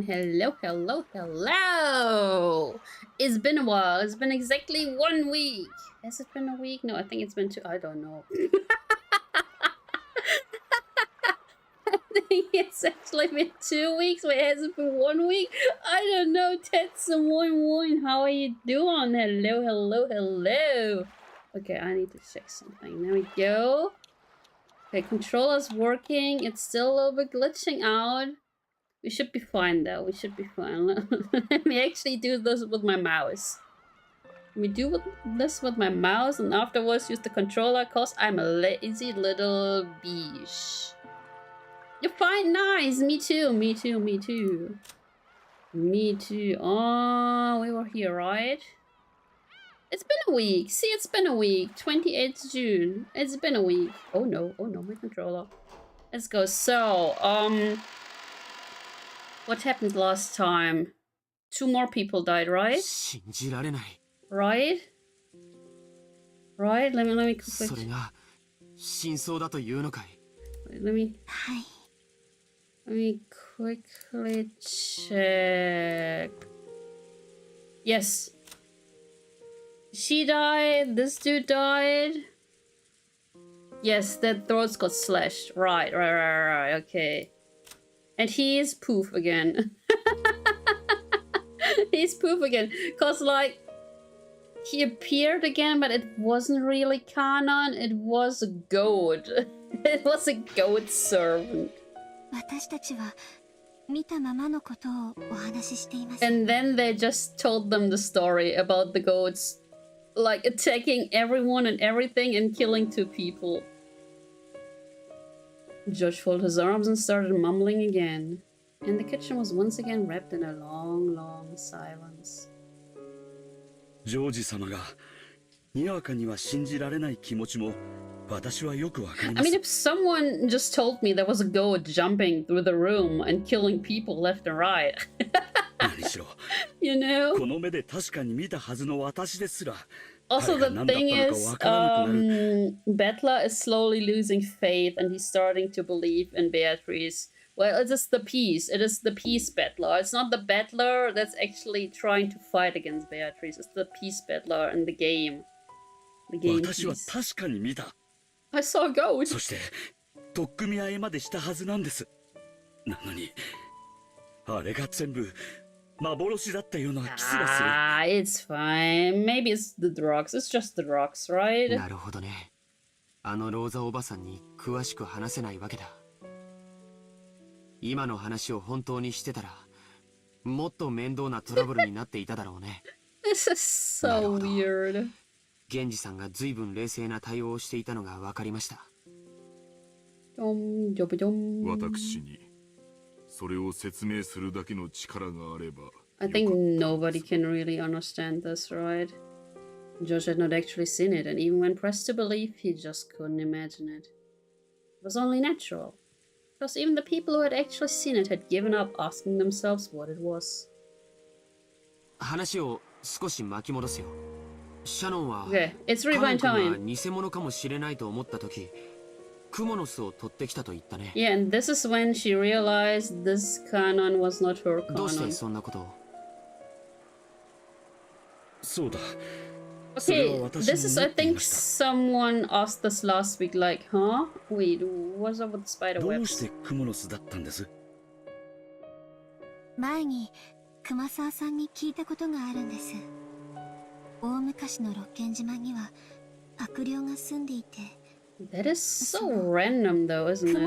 Hello, hello, hello! It's been a while. It's been exactly 1 week. Has it been a week? No, I think it's been 2. I don't know. I think it's actually been 2 weeks. Wait, has it been 1 week? I don't know. Tets and one. How are you doing? Hello, hello, hello. Okay, I need to check something. There we go. Okay, controller's working. It's still a little bit glitching out. We should be fine though. We should be fine. Let me actually do this with my mouse. Let me do this with my mouse and afterwards use the controller because I'm a lazy little beesh. You're fine, nice. Me too, me too, me too. Me too. Oh, we were here, right? It's been a week. See, it's been a week. 28th June. It's been a week. Oh no, my controller. Let's go. So, what happened last time? 2 more people died, right? Right? Right? Let me quickly... Let me quickly check. Yes. She died. This dude died. Yes, their throats got slashed. Right. Okay. And he is poof again. He's poof again. Cause like he appeared again, but it wasn't really canon. It was a goat. It was a goat servant. And then they just told them the story about the goats like attacking everyone and everything and killing 2 people. Josh folded his arms and started mumbling again. And the kitchen was once again wrapped in a long, long silence. I mean, if someone just told me there was a goat jumping through the room and killing people left and right, you know? Also, the thing is, Bettler is slowly losing faith and he's starting to believe in Beatrice. Well, it is the peace. It is the peace Bettler. It's not the Bettler that's actually trying to fight against Beatrice. It's the peace Bettler in the game. The game peace. I saw a goat. Ah, it's fine. Maybe it's the drugs. It's just the drugs, right? This is so weird. I think nobody can really understand this, right? Josh had not actually seen it, and even when pressed to believe, he just couldn't imagine it. It was only natural. Because even the people who had actually seen it had given up asking themselves what it was. Okay, it's rewind time. Yeah, and this is when she realized this canon was not her canon. Okay, this is, I think someone asked this last week, like, huh? Wait, what's up with the spider webs? That is so random though, isn't it?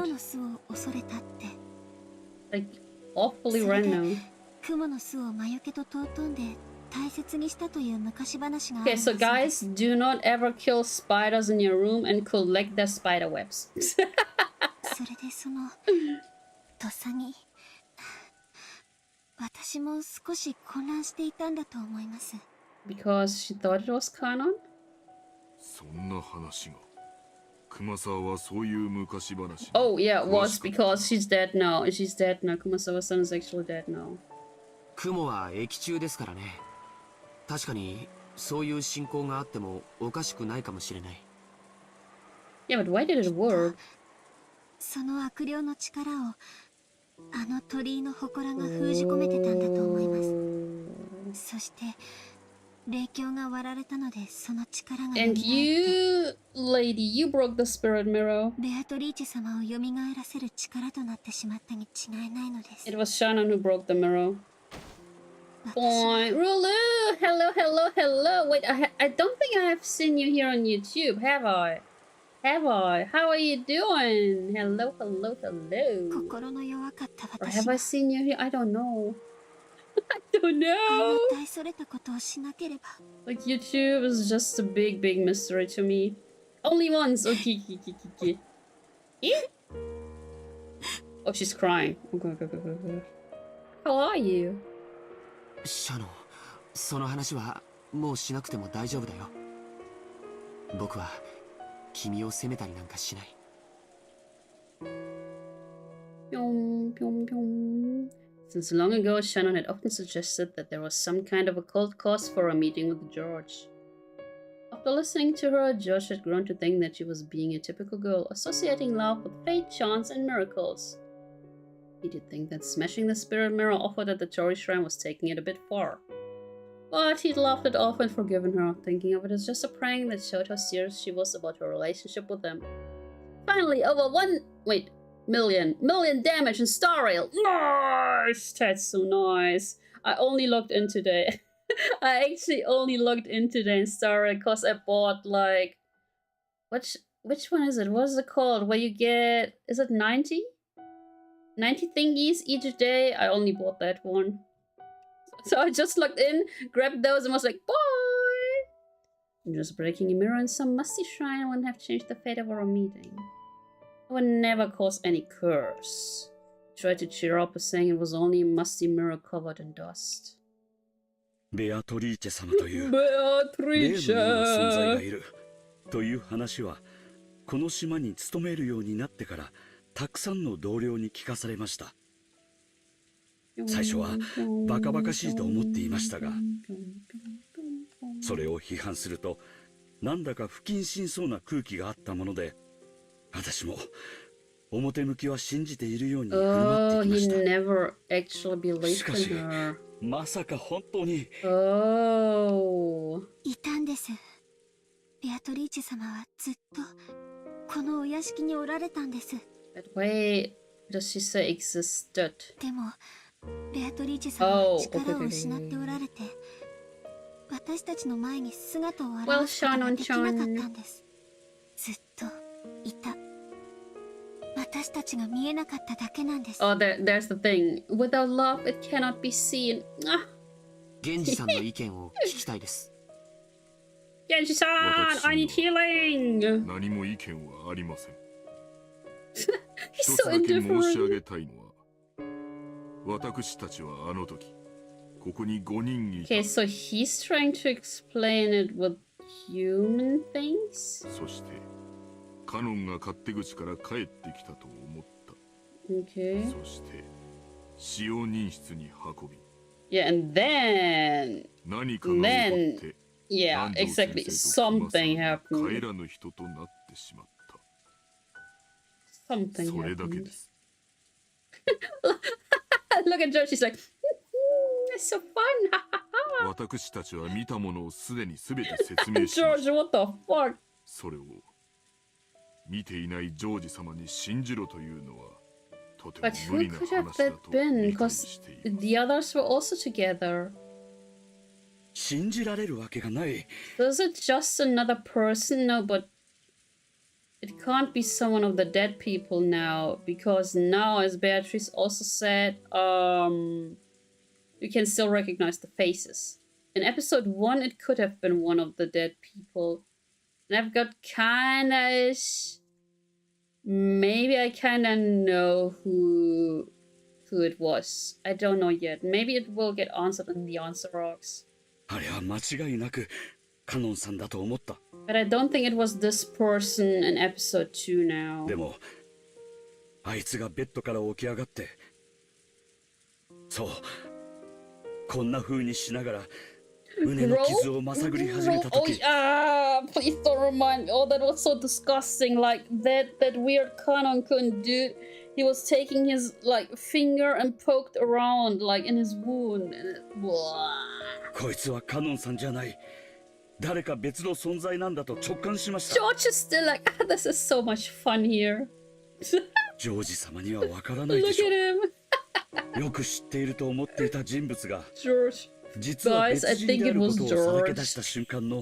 Like, awfully random. Okay, so guys, do not ever kill spiders in your room and collect their spider webs. Because she thought it was canon? Oh yeah, it was because she's dead now. She's dead now. Kumasawa-san is actually dead now. Yeah, but why did it work? あの鳥居の祠が封じ込めてたんだと思います。そして霊境が割られたのでその力が蘇って。And you, lady, you broke the spirit mirror. ベアトリーチェ様を蘇らせる力となってしまったに違いないのです。 It was Shannon who broke the mirror. Boy, Rulu! Hello, hello, hello! Wait, I don't think I have seen you here on YouTube, have I? Have I? How are you doing? Hello, hello, hello. 心の弱かった Or 私 have が I seen you here? I don't know. I don't あんな know. 大それたことをしなければ。 Like, YouTube is just a big, big mystery to me. Only once. Okay, okay. Oh, she's crying. Okay, okay, okay, okay. How are you? シャノン、その話はもうしなくても大丈夫だよ。僕は君を責めたりなんかしない。Pyong, pyong, pyong. Since long ago, Shannon had often suggested that there was some kind of occult cause for a meeting with George. After listening to her, George had grown to think that she was being a typical girl, associating love with fate, chance, and miracles. He did think that smashing the spirit mirror offered at the Torii shrine was taking it a bit far. But he'd laughed it off and forgiven her, thinking of it as just a prank that showed how serious she was about her relationship with him. Finally, over 1 million damage in Star Rail. Nice! That's so nice. I only logged in today. I actually only logged in today in Star Rail because I bought like... Which one is it? What is it called? Where you get... Is it 90? 90 thingies each day? I only bought that one. So I just logged in, grabbed those and was like, bye! Just breaking a mirror in some musty shrine wouldn't have changed the fate of our meeting. It would never cause any curse. I tried to cheer up by saying it was only a musty mirror covered in dust. ベアトリーチェ様というベアトリーチェ霊のような存在がいるという話はこの島に勤めるようになってからたくさんの同僚に聞かされました。最初はバカバカしいと思っていましたが、それを批判するとなんだか不謹慎そうな空気があったもので、私も表向きは信じているように振る舞っていました。 he never actually believed しかし in her. まさか本当に。いたんです。ベアトリーチェ様はずっとこのお屋敷におられたんです。 But wait, does she say existed? でもベアトリーチェ様は力を失っておられて、私たちの前に姿を現すことができなかったんです。ずっといた。私たちが見えなかっただけなんです。 Oh, there's the thing. Without love, it cannot be seen. Ah. 源氏さんの意見を聞きたいです。Genji-san, I need healing. 何も意見はありません。 He's 一つ so だけ申し上 indifferent. げたいのは、私たちはあの時ここに5人いた。 Okay, so he's trying to explain it with human things? そしてカノンが勝手口から帰ってきたと思った。 Okay. そして使用人室に運び、 Yeah, and then... 何かが起こって、 Yeah, 南條 exactly. 先生とクマさん Something が happened. 帰らぬ人となってしまった。 Something それだけ happened. です。 Look at Joe, she's like, it's so fun. 私たちは見たものをすでに全て説明しまし George, た。 what the fuck? それを見ていないジョージ様に信じろというのはとても But 無 who 理な could have 話だ that と been? 理解 Because しています。 the others were also together. 信じられるわけがない。 Was it just another person? No, but it can't be someone of the dead people now, because now, as Beatrice also said, you can still recognize the faces. In episode 1, it could have been one of the dead people. And I've got kinda... Maybe I kinda know who it was. I don't know yet. Maybe it will get answered in the answer rocks. あれは間違いなくカノンさんだと思った。 But I don't think it was this person in episode 2 now. でもあいつがベッドから起き上がって、そうこんな風にしながら胸の傷をまさぐり始めた Oh, 時、 please don't remind me. Oh, that was so disgusting. Like that weird Kanon-kun dude. He was taking his like finger and poked around like in his wound. Blah. こいつはカノンさんじゃない。誰か別の存在なんだと直感しました。 George is still like, this is so much fun here. ジョージ様にはわからないで Look しょ at him. よく知っていると思っていた人物が George. 実は Guys, I 別人 think であ it るこ was とをさらけ George. 出した瞬間の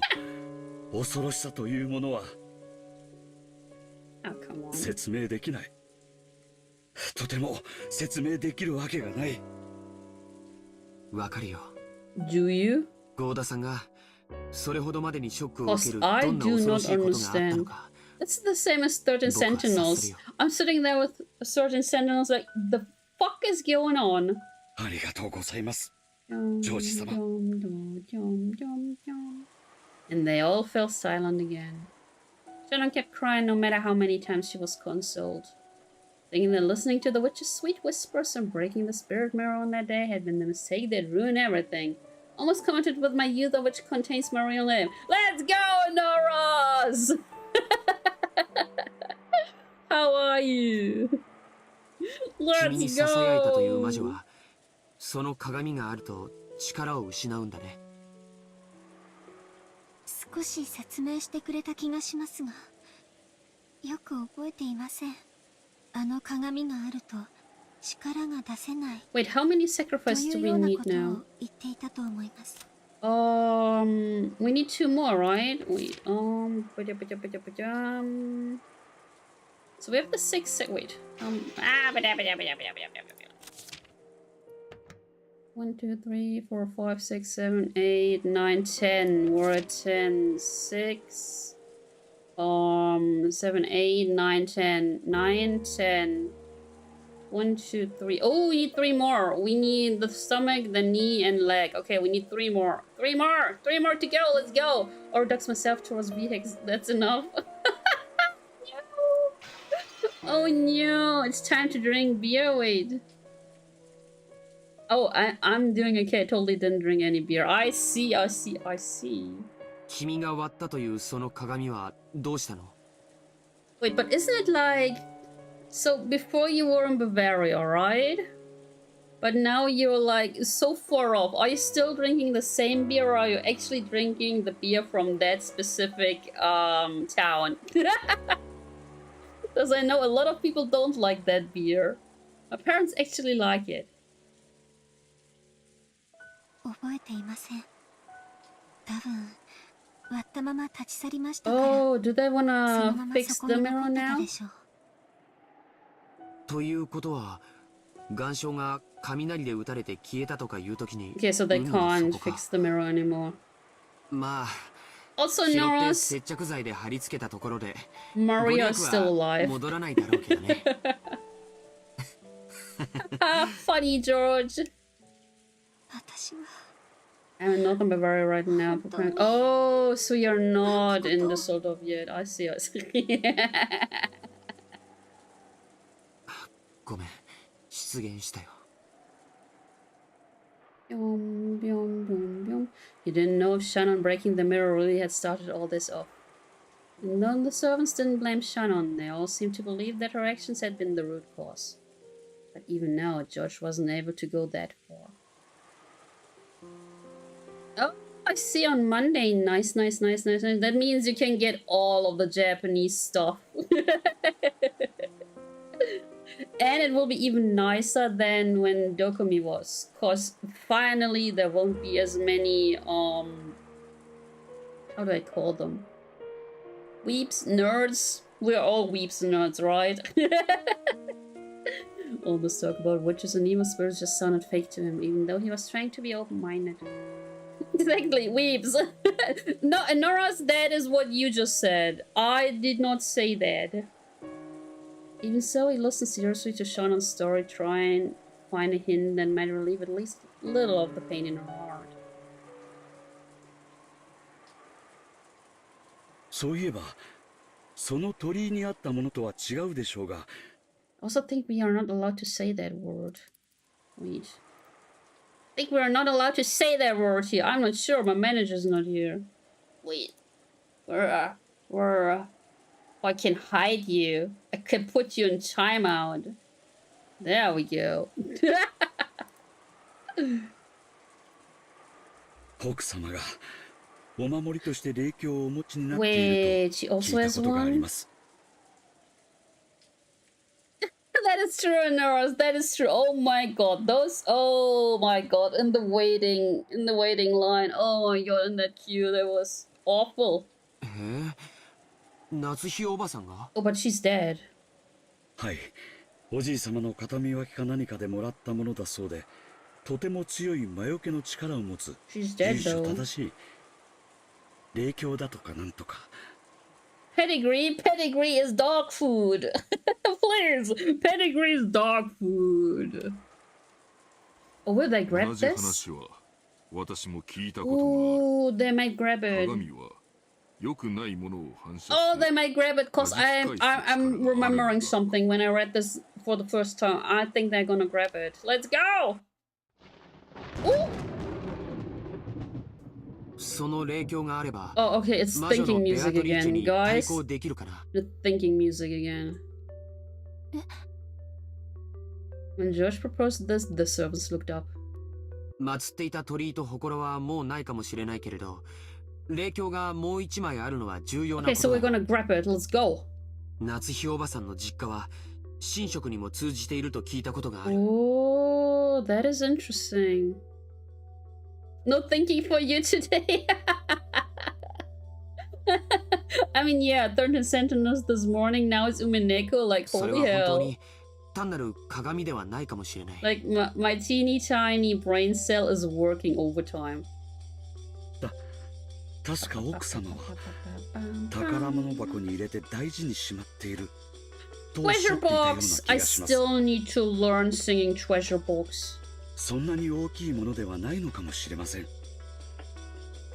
恐ろしさというものは Oh, come on. 説明できない。とても説明できるわけがない。わかるよ。 Do you? ゴーダさんがそれほどまでにショックを受け Because るど I んな do 恐ろ not しいことがあったの understand. か。 It's the same as 13 僕は察する Sentinels. よ。 I'm sitting there with 13 Sentinels like, the fuck is going on? ありがとうございます。 Dum, George様。 dum, dum, dum, dum, dum. And they all fell silent again. Shannon kept crying no matter how many times she was consoled. Thinking that listening to the witch's sweet whispers and breaking the spirit mirror on that day had been the mistake that ruined everything. Almost commented with my youth of which contains my real name. Let's go, Noras! How are you? 君に Let's ささやいたという魔女 go! はその鏡があると力を失うんだね。少し説明してくれた気がしますが、よく覚えていません。あの鏡があると力が出せない Wait, how many と sacrifices い do う we ような need ことを now? 言っていたと思います。We need 2 more, right? Wait, so we have the 6, wait, 1, 2, 3, 4, 5, 6, 7, 8, 9, 10. We're at 10, 6, 7, 8, 9, 10, 9, 10. 1, 2, 3. Oh, we need 3 more. We need the stomach, the knee, and leg. Okay, we need 3 more. 3 more! 3 more to go! Let's go! Or ducks myself towards VHEX. That's enough. No. Oh no! It's time to drink beer. Wait. Oh, I'm doing okay. I totally didn't drink any beer. I see. 君が割ったというその鏡はどうしたの？ Wait, but isn't it like... So before you were in Bavaria, right? But now you're like so far off. Are you still drinking the same beer or are you actually drinking the beer from that specific town? Because I know a lot of people don't like that beer. My parents actually like it. 覚えていません。多分割ったまま立ち去りましたから。 Oh, do they その wanna まま fix そこ the に mirror 残ってた now? でしょう。ということは岩礁が雷で打たれて消えたとかいうときに Okay, so they 海の can't 底か。 fix the mirror anymore. まあ Also, 拾って Nora's 接着剤で貼り付けたところで Maria is still は alive. 戻らないだろうけどね。Ah, funny, George. 私は I'm in Northern Bavaria right now. Preparing. Oh, so you're not in Düsseldorf yet. I see. I see. ごめん失言したよ。 Byum, byum, byum, byum. He didn't know if Shannon breaking the mirror really had started all this off. And none of the servants didn't blame Shannon. They all seemed to believe that her actions had been the root cause. But even now, George wasn't able to go that far. Oh, I see on Monday. Nice, nice, nice, nice, nice. That means you can get all of the Japanese stuff. And it will be even nicer than when Dokumi was. Cause finally there won't be as many, how do I call them? Weeps? Nerds? We're all weeps and nerds, right? All this talk about witches and evil spirits just sounded fake to him, even though he was trying to be open-minded. Exactly, weeps. No, Nora's, that is what you just said. I did not say that. Even so, he listened seriously to Shannon's story, trying to find a hint that might relieve at least a little of the pain in her heart. そういえば、その鳥居にあったものとは違うでしょうが、 I also think we are not allowed to say that word. Wait. think we're not allowed to say that word here. I'm not sure. My manager's not here. Wait. I can hide you. I can put you in timeout. There we go. 奥様がお守りとして霊鏡をお持ちになっていると聞いたことがあります。That is true, Norris. That is true. Oh my god, those. Oh my god, in the waiting line. Oh my god, in that queue, that was awful. 夏日おばさんが Oh, but she's dead. はい、おじい様の形見分けか何かでもらったものだそうで、とても強い魔除けの力を持つ。She's dead 由緒 though. 正しい霊鏡だとかなんとか。Pedigree is dog food. Please, pedigree is dog food. Oh, will they grab 同じ this? 話は私も聞いたことがある。 Oh, they might grab it. 鏡は良くないものを反射して Oh, they might grab it because I'm remembering something when I read this for the first time. I think they're gonna grab it. Let's go! Ooh! その霊鏡があれば Oh, okay, it's 魔女 thinking のベア music トリーチェ again, に対 guys. 抗できるかな The thinking music again. When George proposed this, the servants looked up. 祀っていた鳥居と祠はもうないかもしれないけれど霊鏡がもう一枚あるのは重要な Okay, こ so と we're だ gonna grab it. Let's go. 夏日おばさんの実家は神職にも通じていると聞いたことがある Oh, that is interesting. No thinking for you today. I mean, yeah, 13 sentinels this morning. Now it's Umineko. Like, それ holy は本当 hell. に単なる鏡ではないかもしれない Like, my teeny tiny brain cell is working overtime. 確か奥様は宝物箱に入れて大事にしまっているとおっしゃ Treasure っていたような box! 気 I がします。 still need to learn singing treasure box. そんなに大きいものではないのかもしれません。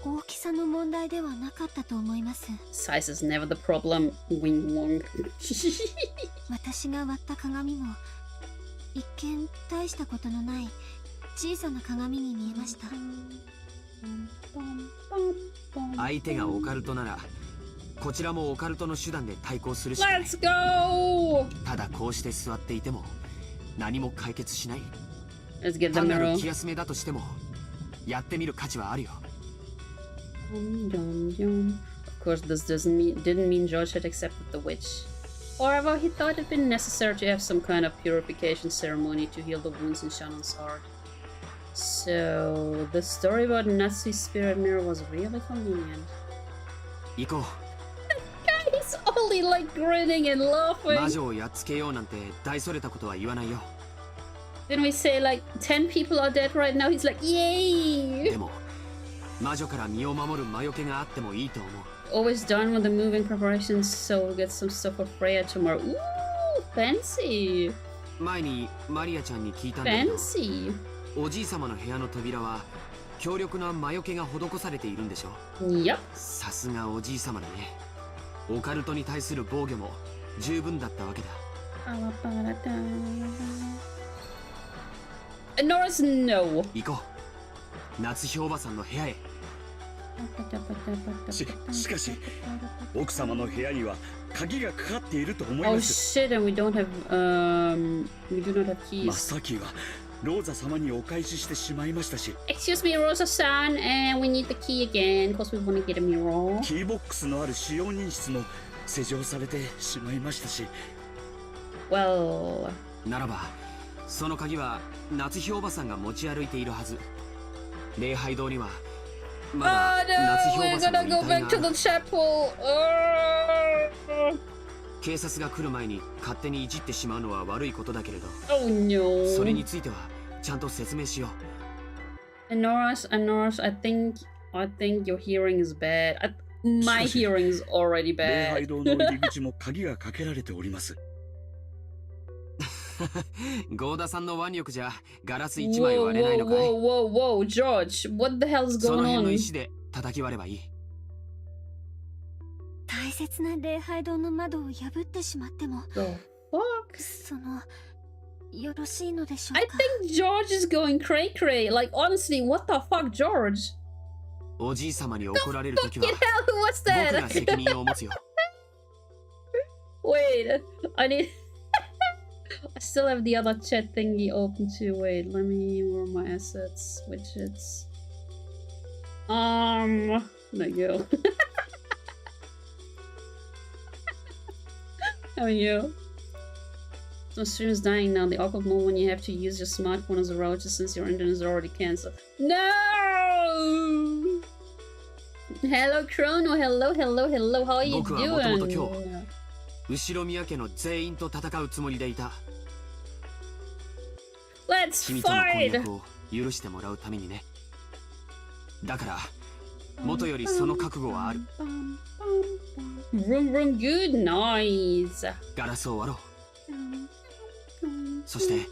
大きさの問題ではなかったと思います。 Size is never the problem. Wing wong. 私が割った鏡も一見大したことのない小さな鏡に見えました。相手がオカルトならこちらもオカルトの手段で対抗するしかない Let's go! ただこうして座っていても何も解決しない Let's get the 単なる mirror. 気休めだとしてもやってみる価値はあるよ Of course, this didn't mean George had accepted the witch. However, he thought it been necessary to have some kind of purification ceremony to heal the wounds in Shannon's heart. So, the story about Natsu's spirit mirror was really convenient. 行こ He's only like grinning and う laughing. 魔女をやっつけようなんて大それたことは言わないよ Didn't we say like 10 people are dead right now? He's like, で yay! も魔女から身を守る魔除けがあってもいいと思う Always done with the moving preparations, so we'll get some stuff for Freya tomorrow. Ooh, fancy! 前にマリアちゃんに聞いたんだけど Fancy! おじい様の部屋の扉は強力な魔除けが施されているんでしょ Yup. さすがおじい様だねオカルトに対する防御も十分だったわけだ Norris, no. 行こう夏日おばさんの部屋へしかし奥様の部屋には鍵がかかっていると思い Oh ます。 shit, and we do not have keys. 真っ先はローザ様にお返ししてしまいましたし、 Excuse me, Rosa-san, and we need the key again because we want to get a mirror. キーボックスのある使用人室も施錠されてしまいましたし、 Well, ならばその鍵は夏日おばさんが持ち歩いているはず礼拝堂にはま oh だ夏日 no, お we're ばさんの gonna 遺 go 体 back が to あ the る chapel.警察が来る前に勝手にいじってしまうのは悪いことだけれど Oh no. それについてはちゃんと説明しよう And Norris, I think your hearing is bad. My hearing is already 礼拝 bad. 堂の入り口も鍵がかけられております。ゴーダさんの腕力じゃガラス一 Whoa, 枚割れない whoa, のかい whoa, whoa, whoa, George, what the hell's その going 辺の on? 石で叩き割ればいい大切な礼拝堂の窓を破ってしまっても The fuck? そのよろしいのでしょう I か。 think George is going cray cray. Like, honestly, what the fuck, George? おじい様に怒られるときは Fucking hell, what's 僕が that? 責任を持つよ。 Wait, I need. I still have the other chat thingy open too. Wait, let me. Where are my assets? Widgets. There you go. How are you? So stream is dying now. The awkward moment when you have to use your smartphone as a router since your internet is already cancelled. No! Hello, Chrono. Hello, hello, hello. How are you 僕はもともと今 doing? 日後宮家の全員と戦うつもりでいた。 Let's 君との婚 fight! 約を許してもらうためにね。だから元よりその覚悟はある。 Vroom vroom, good noise. ガラスを割ろう。そして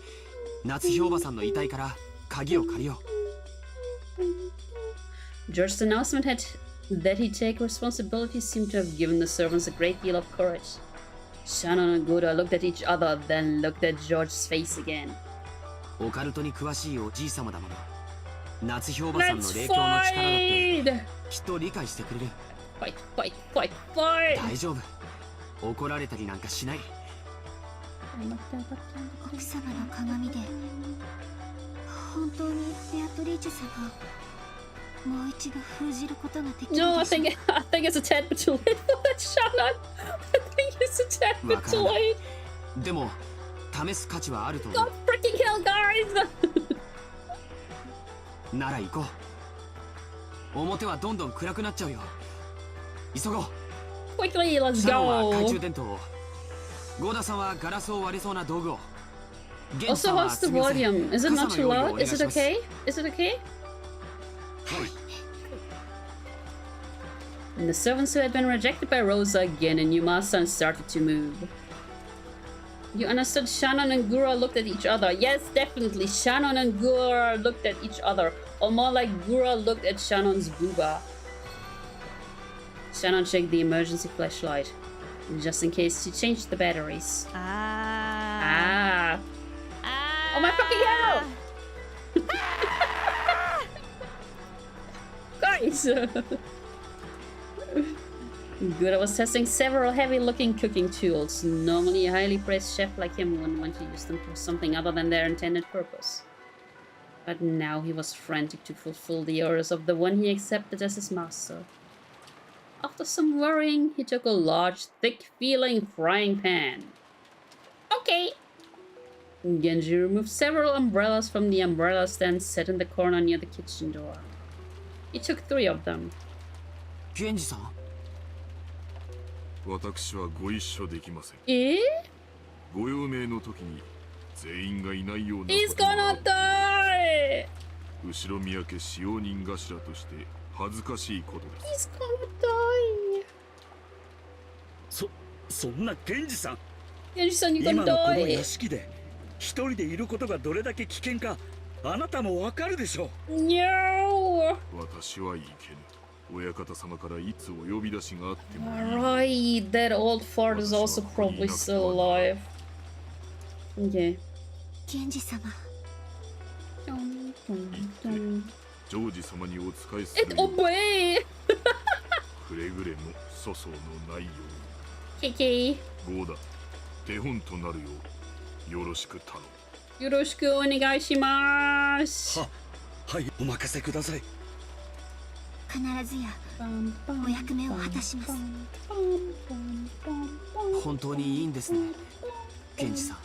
夏日おばさんの遺体から鍵を借りよう。 George's announcement that he'd take responsibility seemed to have given the servants a great deal of courage. Shannon and Gouda looked at each other, then looked at George's face again. オカルトに詳しいおじい様だもの。夏日おばさんの Let's 霊境の力だって fight! きっと理解してくれる。 Fight, fight, fight, fight! 大丈夫。怒られたりなんかしない。奥様の鏡で本当にベアトリーチェさんをもう一度封じることができるでしょう No, I think it's a tad bit too late for that, Shannon. I think it's a tad bit too late. でも試す価値はあると思 God freaking hell, guys! う。なら行こう。表はどんどん暗くなっちゃうよ。急ごう。 Quickly, let's シャノンは懐中 go. 電灯を。ゴーダさんはガラスを割れそうな道具を。ゲンジ Also, さんは how's the すみません volume? Is it not 傘 too の用意をお loud? 願い Is it します。 okay? Is it okay? And the servants who had been rejected by Rosa again and new master started to move. You understood? Shannon and Gura looked at each other. Yes, definitely. Shannon and Gura looked at each other. Or more like Gura looked at Shannon's booba. Shannon checked the emergency flashlight. Just in case she changed the batteries. Ah. Oh my fucking hell! Guys! Gura was testing several heavy-looking cooking tools. Normally, a highly praised chef like him wouldn't want to use them for something other than their intended purpose. But now he was frantic to fulfill the orders of the one he accepted as his master. After some worrying, he took a large, thick-feeling frying pan. Okay. Genji removed several umbrellas from the umbrella stand set in the corner near the kitchen door. He took 3 of them. ゲンジさん。私はご一緒できません。Eh? ご用命の時に全員がいないような He's ことがあ gonna る 後 die! ろ宮家使用人頭として恥ずかしいことです He's gonna die! そんな源氏さん、 Genji-san, you're 今 gonna のこの die! 屋敷で一人でいることがどれだけ危険かあなたもわかるでしょう。 No! 私はいけぬ。親方様からいつお呼び出しがあっても Right, that old fart is also probably still alive. Okay. 源氏様、ジョージ様にお仕えす It るよう obey! くれぐれも粗相のないよ Kiki. うに。ゴーダ、手本となるようよろしく頼む。 Yoroshiku onegaishimasu. はい、お任せください。必ずやお役目を果たします。本当にいいんですね、ゲンジさん。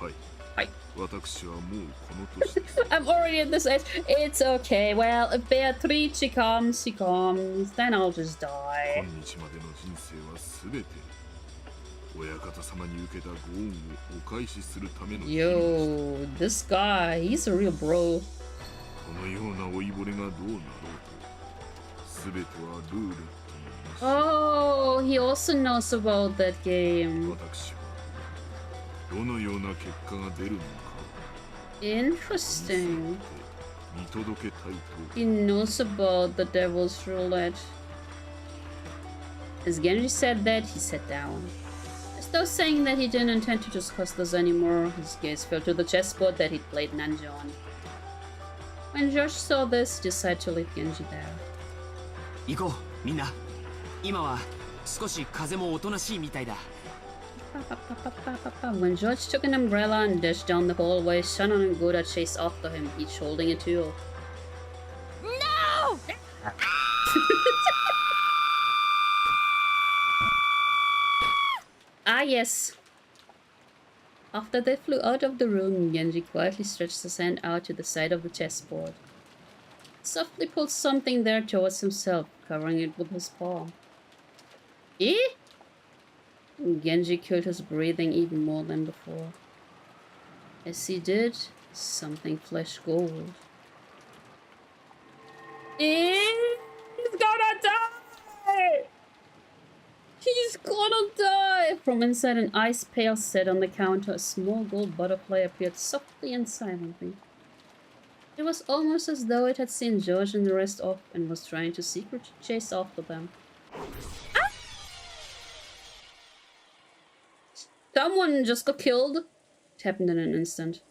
はい。はい。私はもうこの年です。 I'm already at this age. It's okay. Well, if Beatrice comes, she comes. Then I'll just 今 die. 日までの人生はすべて親方様に受けたご恩をお返しするための日々でした Yo, this guy, he's a real bro. このような老いぼれがどうなろうと、すべてはルーレットのなし。 Oh, he also knows about that game. 私はどのような結果が出るのか Interesting. 見届けたいと。 He knows about the devil's roulette. As Genji said that, he sat down. As Though saying that he didn't intend to discuss this anymore, his gaze fell to the chessboard that he'd played Nanjo on. When Josh saw this, he decided to leave Genji there. 行こう、みんな。今は少し風もおとなしいみたいだ。When George took an umbrella and dashed down the hallway, Shannon and Goda chased after him, each holding a tool. No! Ah, yes. After they flew out of the room, Genji quietly stretched his hand out to the side of the chessboard. He softly pulled something there towards himself, covering it with his palm. Eh? Genji killed his breathing even more than before. As he did, something flashed gold. He's gonna die! He's gonna die! From inside an ice pail set on the counter, a small gold butterfly appeared softly and silently. It was almost as though it had seen George and the rest off and was trying to secretly chase after them. Ah! Someone just got killed. It happened in an instant.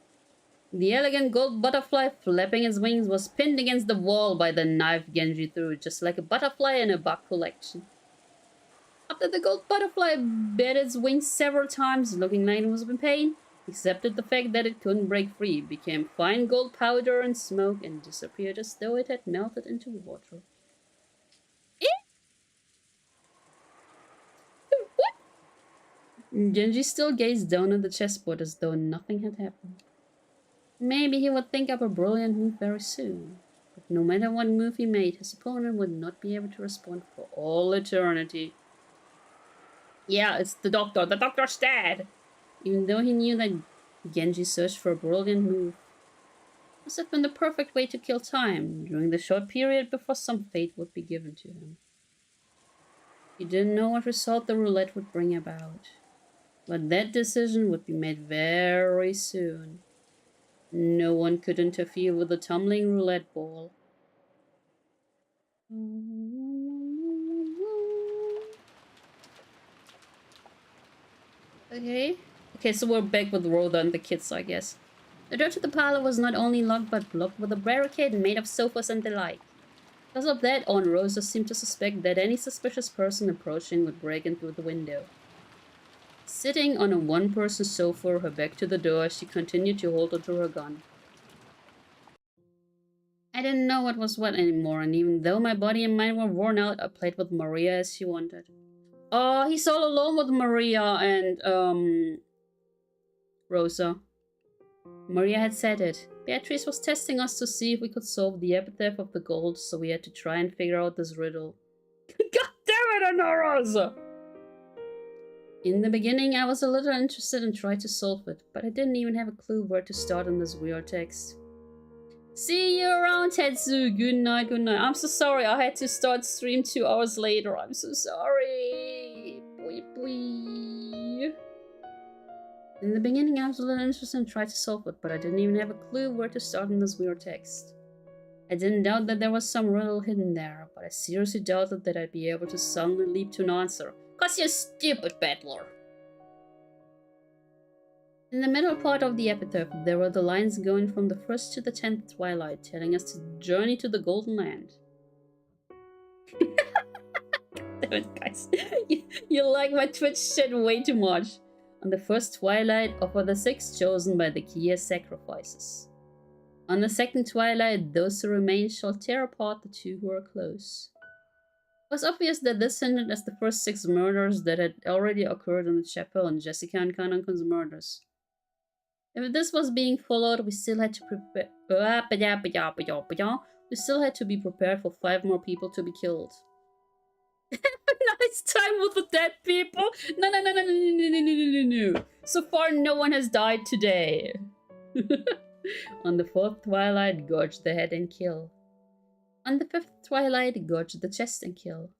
The elegant gold butterfly flapping its wings was pinned against the wall by the knife Genji threw, just like a butterfly in a bug collection. After the gold butterfly bit its wings several times, looking like it was in pain, accepted the fact that it couldn't break free, became fine gold powder and smoke, and disappeared as though it had melted into water. What? Genji still gazed down at the chessboard as though nothing had happened. Maybe he would think up a brilliant move very soon. But no matter what move he made, his opponent would not be able to respond for all eternity. Yeah, it's the doctor. The doctor's dead! Even though he knew that Genji searched for a brilliant move. It must have been the perfect way to kill time during the short period before some fate would be given to him. He didn't know what result the roulette would bring about. But that decision would be made very soon. No one could interfere with the tumbling roulette ball. Okay, so we're back with Rhoda and the kids, I guess. The door to the parlor was not only locked, but blocked with a barricade made of sofas and the like. Because of that, Aunt Rosa seemed to suspect that any suspicious person approaching would break in through the window. Sitting on a one-person sofa, her back to the door, she continued to hold onto her gun. I didn't know what was what anymore, and even though my body and mind were worn out, I played with Maria as she wanted. Oh, he's all alone with Maria and, Rosa. Maria had said it. Beatrice was testing us to see if we could solve the epitaph of the gold, so we had to try and figure out this riddle. God damn it, Anna Rosa! In the beginning, I was a little interested and tried to solve it, but I didn't even have a clue where to start in this weird text. See you around, Tetsu. Good night, good night. I'm so sorry, I had to start stream 2 hours later. I'm so sorry. Boy, boy. In the beginning, I was a little interested and tried to solve it, but I didn't even have a clue where to start in this weird text. I didn't doubt that there was some riddle hidden there, but I seriously doubted that I'd be able to suddenly leap to an answer. 'Cause you're stupid, battler. In the middle part of the epitaph, there were the lines going from the 1st to the 10th twilight, telling us to journey to the Golden Land. Damn it, guys. You like my Twitch shit way too much. On the 1st twilight, offer the 6 chosen by the key as sacrifices. On the 2nd twilight, those who remain shall tear apart the 2 who are close. It was obvious that this hinted as the first 6 murders that had already occurred in the chapel and Jessica and Kanankun's murders. If this was being followed, we still had to prepare. We still had to be prepared for 5 more people to be killed. Nice time with the dead people. No. So far, no one has died today. On the 4th twilight, gorge the head and kill. On the 5th twilight, gorge the chest and kill.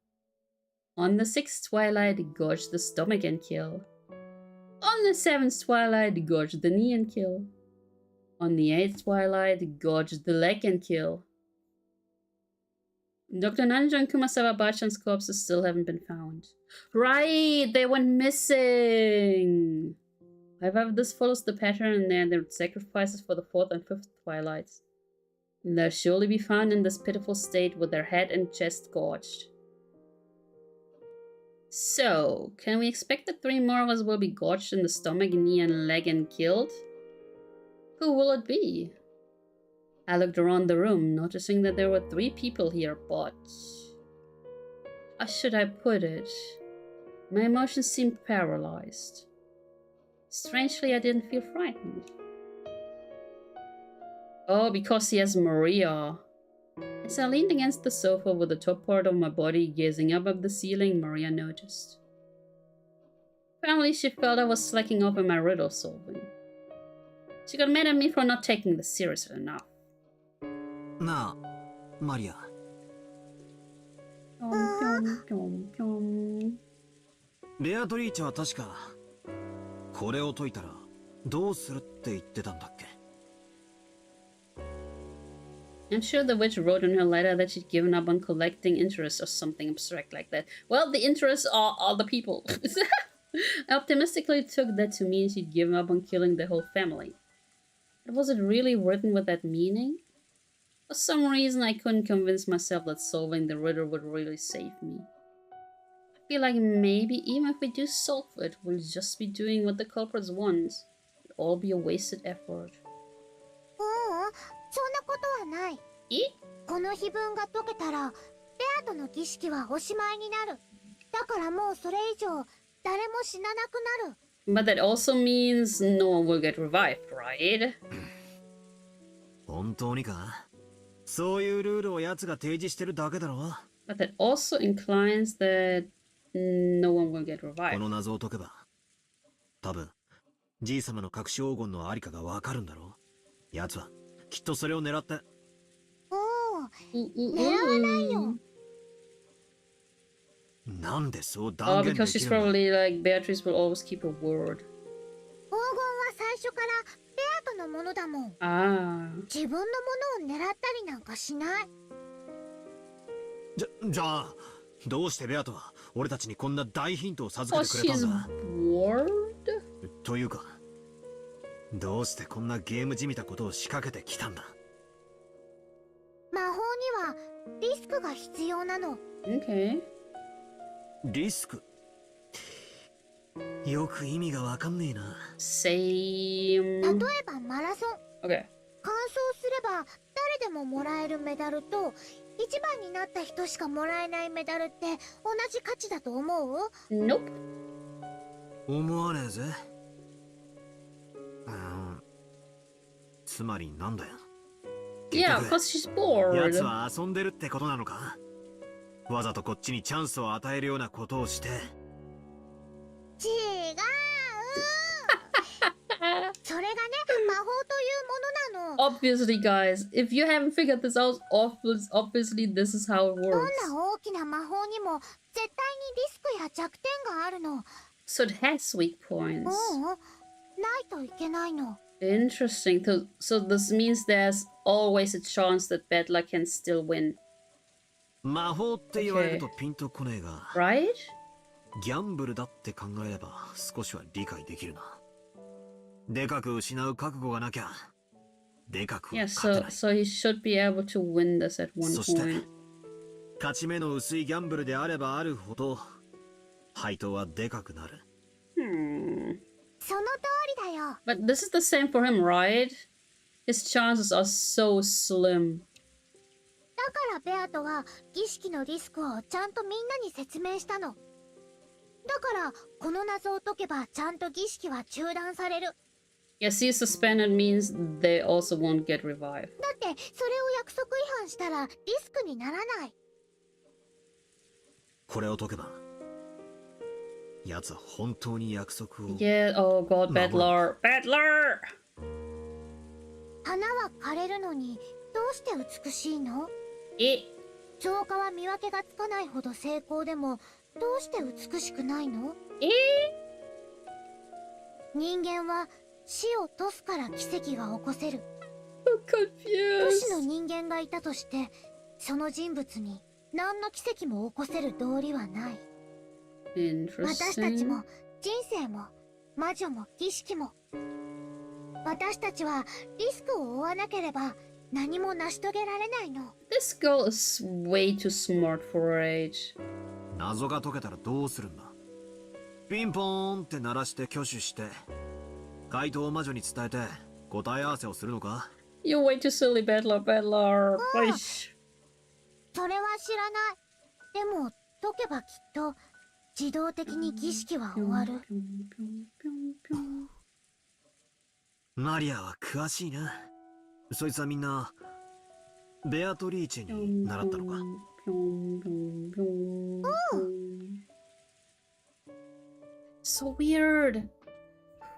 On the 6th twilight, gorge the stomach and kill. On the 7th twilight, gorge the knee and kill. On the 8th twilight, gorge the leg and kill. Dr. Nanjo and Kumasawa Bachan's corpses still haven't been found. Right, they went missing. However, this follows the pattern in their sacrifices for the 4th and 5th twilights. They'll surely be found in this pitiful state with their head and chest gorged. So, can we expect that 3 more of us will be gorged in the stomach, knee, and leg and killed? Who will it be? I looked around the room, noticing that there were 3 people here, but... how should I put it? My emotions seemed paralyzed. Strangely, I didn't feel frightened. Oh, because he has Maria. As I leaned against the sofa with the top part of my body gazing up at the ceiling, Maria noticed. Apparently, she felt I was slacking off in my riddle solving. She got mad at me for not taking this seriously enough. なあ、マリア。ベアトリーチェは確かこれを解いたらどうするって言ってたんだっけ？ I'm sure the witch wrote in her letter that she'd given up on collecting interest or something abstract like that. Well, the interests are all the people. I optimistically took that to mean she'd given up on killing the whole family. But was it really written with that meaning? For some reason, I couldn't convince myself that solving the riddle would really save me. I feel like maybe even if we do solve it, we'll just be doing what the culprits want. It'll all be a wasted effort. そんなことはない。この碑文が解けたら、ベアとの儀式はおしまいになる。だからもうそれ以上、誰も死ななくなる。But that also means no one will get revived, right? 本当にか？そういうルールを奴が提示してるだけだろ。But that also inclines that no one will get revived. この謎を解けば、多分、じい様の隠し黄金のありかがわかるんだろう。奴はきっとそれを狙って。狙わないよ。なんでそう断 Oh, 言で because き she's るんだ。 probably like Beatrice will always keep her word. 黄金は最初からベアとのものだもん。Ah. 自分のものを狙ったりなんかしない。じゃあ、どうしてベアとは俺たちにこんな大ヒントを授 Oh, けてくれた she's んだ？ bored? というか、どうしてこんなゲームじみたことを仕掛けてきたんだ？魔法にはリスクが必要なの。Okay. リスク？よく意味がわかんねえな。Same. 例えばマラソン。Okay. 完走すれば誰でももらえるメダルと一番になった人しかもらえないメダルって同じ価値だと思う？ Nope. 思わねえぜ。つまりなんだよ。Yeah, because she's bored. 奴は遊んでるってことなのか？わざとこっちにチャンスを与えるようなことをして。違うそれがね、魔法というものなの。 Obviously, guys, if you haven't figured this out, obviously this is how it どん works. な大きな魔法にも絶対にリスクや弱点があるの。So it has weak points. ないといけないの。Interesting. So this means there's always a chance that bad luck can still win. 魔法って言われるとピンとこねえが、 Right? ギャンブルだって考えれば少しは理解できるな。でかく失う覚悟がなきゃ、でかく Yeah, 勝てない。so he should be able to win this at one そして point. 勝ち目の薄いギャンブルであればあるほど配当はでかくなる。その通りだよ。 But this is the same for him, right? His chances are so slim. だからベアとは儀式のリスクをちゃんとみんなに説明したの。だからこの謎を解けばちゃんと儀式は中断される。 Yeah, see, suspended means they also won't get revived. だってそれを約束違反したらリスクにならない。これを解けば、奴は本当に約束を。Yeah, oh god, Battler! Battler! 花は枯れるのにどうして美しいの？造花は見分けがつかないほど精巧でもどうして美しくないの？人間は死を賭すから奇跡が起こせる。I'm confused. 都市の人間がいたとして、その人物に何の奇跡も起こせる道理はない。私た Interesting. ちも人生も魔女も儀式も、私たちはリスクを負わなければ何も成し遂げられないの。 This girl is way too smart for her age. 謎が解けたらどうするんだ。ピンポーンって鳴らして挙手して回答を魔女に伝えて答え合わせをするのか。 You're way too silly, Battler, Battler. Please. それは知らない。でも解けばきっと自動的に儀式は終わる。マリアは詳しいな。そいつはみんなベアトリーチェに習ったのか。So weird.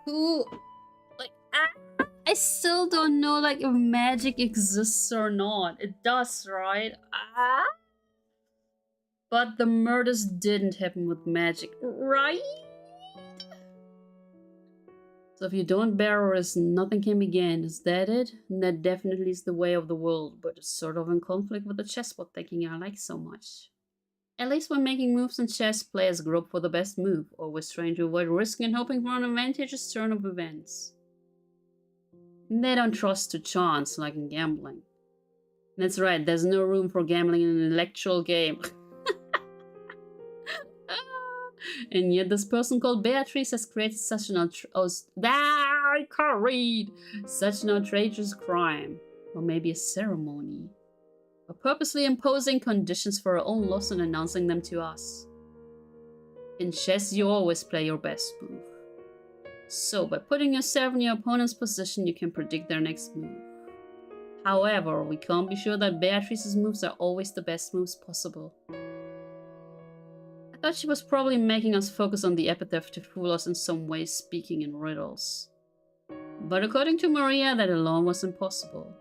Who, like, I still don't know, like, if magic exists or not. It does, right? But the murders didn't happen with magic, right? So if you don't bear risk, nothing can begin. Is that it? And that definitely is the way of the world, but it's sort of in conflict with the chessboard thinking I like so much. At least when making moves in chess, players group for the best move, always trying to avoid risking and hoping for an advantageous turn of events. They don't trust to chance like in gambling. That's right, there's no room for gambling in an intellectual game. And yet this person called Beatrice has created such an I can't read! Such an outrageous crime. Or maybe a ceremony. Or purposely imposing conditions for her own loss and announcing them to us. In chess, you always play your best move. So, by putting yourself in your opponent's position, you can predict their next move. However, we can't be sure that Beatrice's moves are always the best moves possible. I thought she was probably making us focus on the epitaph to fool us in some way, speaking in riddles. But according to Maria, that alone was impossible.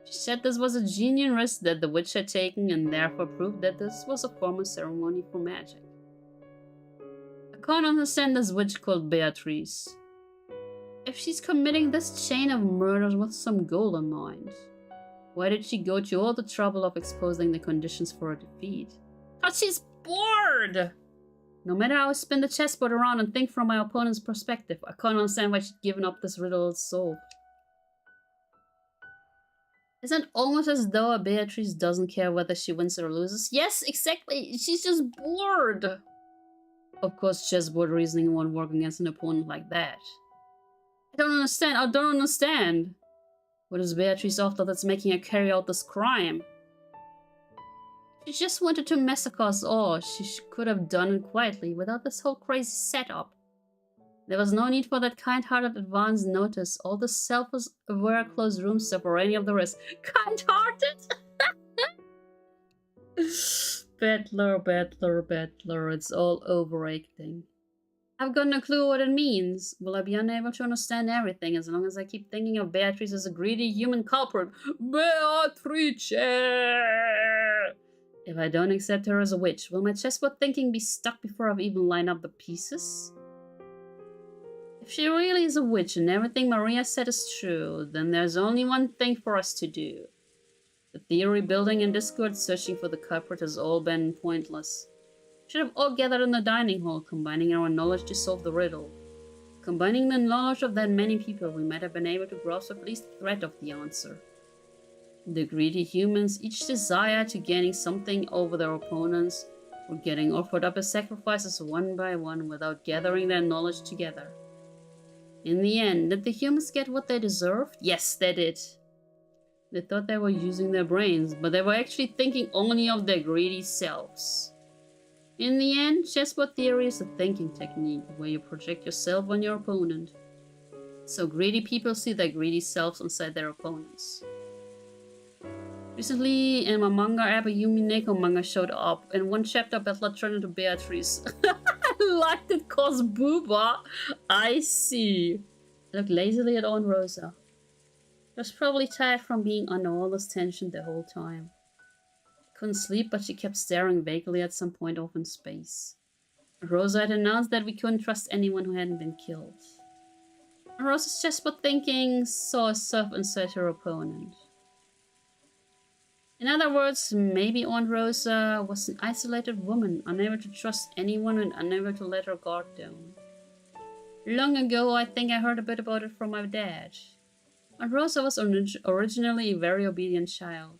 She said this was a genuine risk that the witch had taken and therefore proved that this was a formal ceremony for magic. I can't understand this witch called Beatrice. If she's committing this chain of murders with some goal in mind, why did she go to all the trouble of exposing the conditions for her defeat? Cause she's bored! No matter how I spin the chessboard around and think from my opponent's perspective, I can't understand why she'd given up this riddle solved. Isn't it almost as though Beatrice doesn't care whether she wins or loses? Yes, exactly! She's just bored! Of course, chessboard reasoning won't work against an opponent like that. I don't understand! What is Beatrice after that's making her carry out this crime? She just wanted to massacre us all. She could have done it quietly, without this whole crazy setup. There was no need for that kind-hearted advance notice, all the self-aware closed room stuff, or any of the rest. Kind-hearted? Battler, battler, battler, it's all overacting. I've got no clue what it means. Will I be unable to understand everything as long as I keep thinking of Beatrice as a greedy human culprit? Beatrice! If I don't accept her as a witch, will my chessboard thinking be stuck before I've even lined up the pieces? If she really is a witch and everything Maria said is true, then there's only one thing for us to do. The theory building and Discord searching for the culprit has all been pointless. We should have all gathered in the dining hall, combining our knowledge to solve the riddle. Combining the knowledge of that many people, we might have been able to grasp at least the thread of the answer. The greedy humans, each desire to gaining something over their opponents, were getting offered up as sacrifices one by one without gathering their knowledge together. In the end, did the humans get what they deserved? Yes, they did. They thought they were using their brains, but they were actually thinking only of their greedy selves. In the end, chessboard theory is a thinking technique where you project yourself on your opponent. So greedy people see their greedy selves inside their opponents. Recently, in my manga app, a Umineko manga showed up. In one chapter, Battler turned into Beatrice. I liked it cause booba. I see. I looked lazily at Aunt Rosa. She was probably tired from being under all this tension the whole time. She couldn't sleep, but she kept staring vaguely at some point off in space. Rosa had announced that we couldn't trust anyone who hadn't been killed. Rosa's chessboard thinking saw herself inside her opponent. In other words, maybe Aunt Rosa was an isolated woman, unable to trust anyone and unable to let her guard down. Long ago, I think I heard a bit about it from my dad. Aunt Rosa was originally a very obedient child,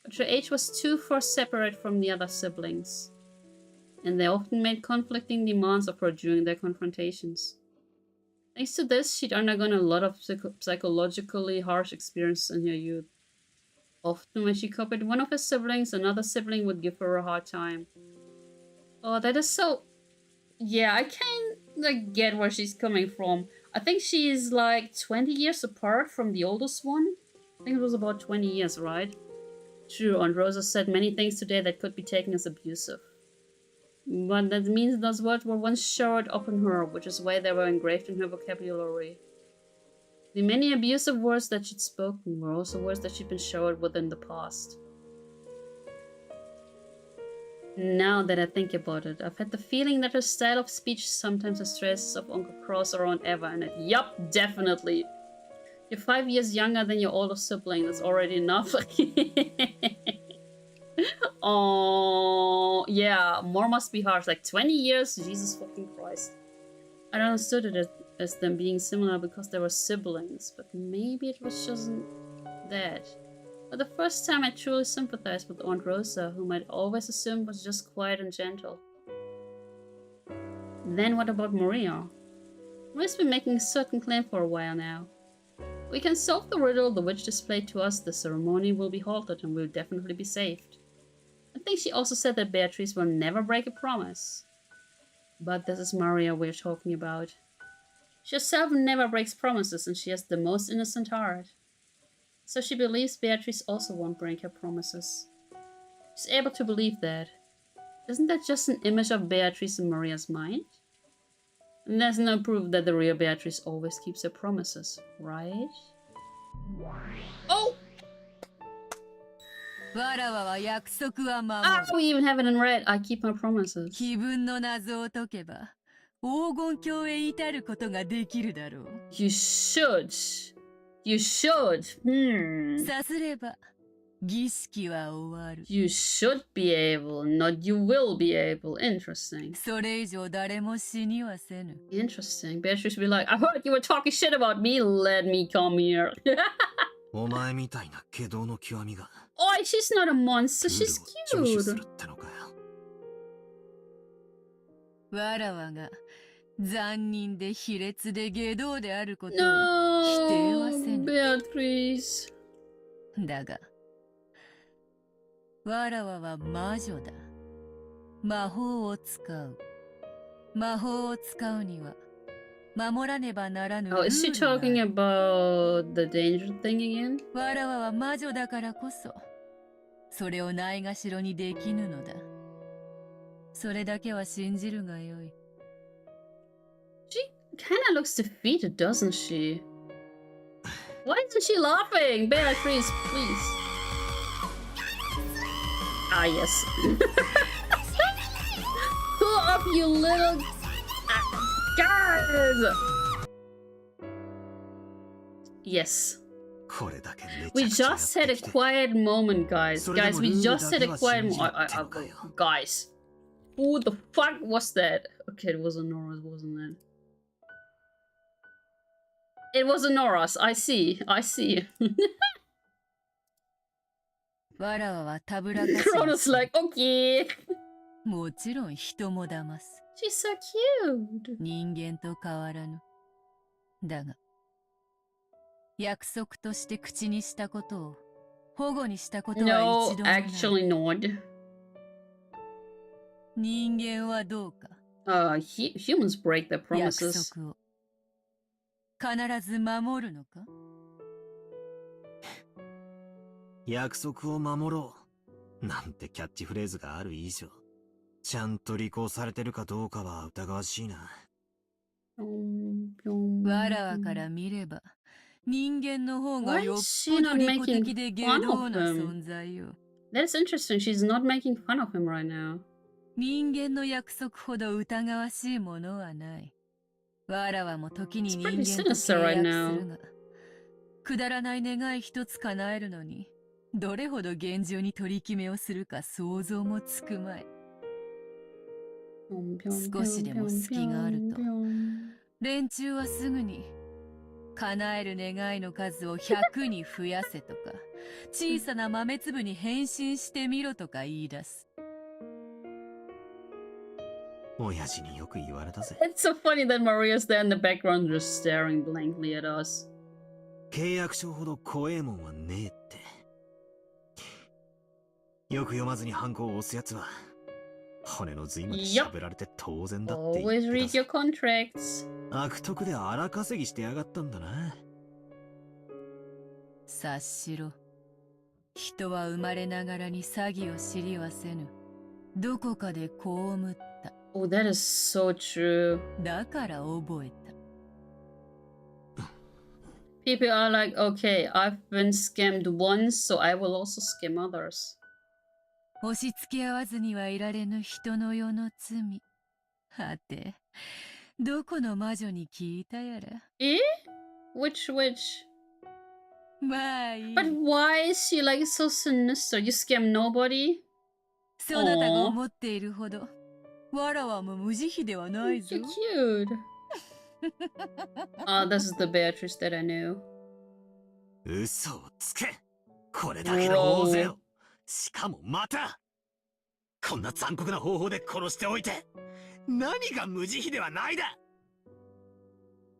but her age was too far separate from the other siblings, and they often made conflicting demands of her during their confrontations. Thanks to this, she'd undergone a lot of psychologically harsh experiences in her youth. Often when she copied one of her siblings, another sibling would give her a hard time. Oh, that is so... Yeah, I can't get where she's coming from. I think she's like 20 years apart from the oldest one. I think it was about 20 years, right? True, Aunt Rosa said many things today that could be taken as abusive. But that means those words were once showered upon her, which is why they were engraved in her vocabulary. The many abusive words that she'd spoken were also words that she'd been showered with in the past. Now that I think about it, I've had the feeling that her style of speech sometimes has traces of Uncle Cross or Aunt Eva in it. Yup, definitely. You're 5 years younger than your older sibling, that's already enough. Oh, yeah, more must be harsh. Like 20 years? Jesus fucking Christ. I understood it as them being similar because they were siblings, but maybe it was just that. For the first time I truly sympathized with Aunt Rosa, whom I'd always assumed was just quiet and gentle. Then what about Maria? Maria's been making a certain claim for a while now. If we can solve the riddle the witch displayed to us, the ceremony will be halted and we'll definitely be saved. I think she also said that Beatrice will never break a promise. But this is Maria we're talking about. She herself never breaks promises and she has the most innocent heart. So she believes Beatrice also won't break her promises. She's able to believe that. Isn't that just an image of Beatrice in Maria's mind? And there's no proof that the real Beatrice always keeps her promises, right? Oh! Ah, we even have it in red. I keep my promises. You should. You should. You should be able, not you will be able. Interesting. Interesting. Beatrice will be like, I heard you were talking shit about me. Let me come here. Oh, she's not a monster. She's cute. No, Beatrice. だが、わらわは魔女だ。魔法を使う。魔法を使うには、守らねばならぬルールがある。Oh, is she talking about the danger thing again? わらわは魔女だからこそ、それをないがしろにできぬのだ。それだけは信じるがよい。She kinda looks defeated, doesn't she? Why isn't she laughing? Beatrice, please. Ah, yes. Pull up, you little... guys! Yes. We just had a quiet moment, guys. Guys, we just had a quiet moment. Guys. Who the fuck was that? Okay, it wasn't Nora, wasn't it? It was Nora's. I see. I see. Kronos like, okay. もちろん人も騙す。She's so cute. 人間と変わらぬ。だが、約束として口にしたことを保護にしたことは一度もない。No, actually not. 人間はどうか。Humans break their promises. 約束を必ず守るのか？約束を守ろうなんてキャッチフレーズがある以上、ちゃんと履行されてるかどうかは疑わしいな。わらわから見れば、人間の方がよっぽど利己的で下道な存在よ。That's interesting. She's not making fun of him right now. 人間の約束ほど疑わしいものはない。わらわも時に人間と契約するが、くだらない願い一つ叶えるのに、どれほど厳重に取り決めをするか想像もつくまい。少しでも隙があると、連中はすぐに叶える願いの数を100に増やせとか、小さな豆粒に変身してみろとか言い出す。親父によく言われたぜ。It's so funny that Maria's there in the background just staring blankly at us. 契約書ほど怖えもんはねえって。よく読まずにハンコを押すやつは骨の髄まで喋られて当然だって言って Always read your contracts. 悪徳で荒稼ぎしてやがったんだな。察しろ。人は生まれながらに詐欺を知りはせぬ。どこかで被った。Oh, that is so true. だから覚えた。People are like, okay, I've been scammed once, so I will also scam others. 押し付け合わずにはいられぬ人の世の罪。はて、どこの魔女に聞いたやら。Eh? Which? まあいい。But why is she like so sinister? You scam nobody? そなたが思っているほど、わらわも無慈悲ではないぞ。You're cute. Ah, this is the Beatrice that I knew. 嘘をつけ。これだけの大勢を。しかもまたこんな残酷な方法で殺しておいて何が無慈悲ではないだ。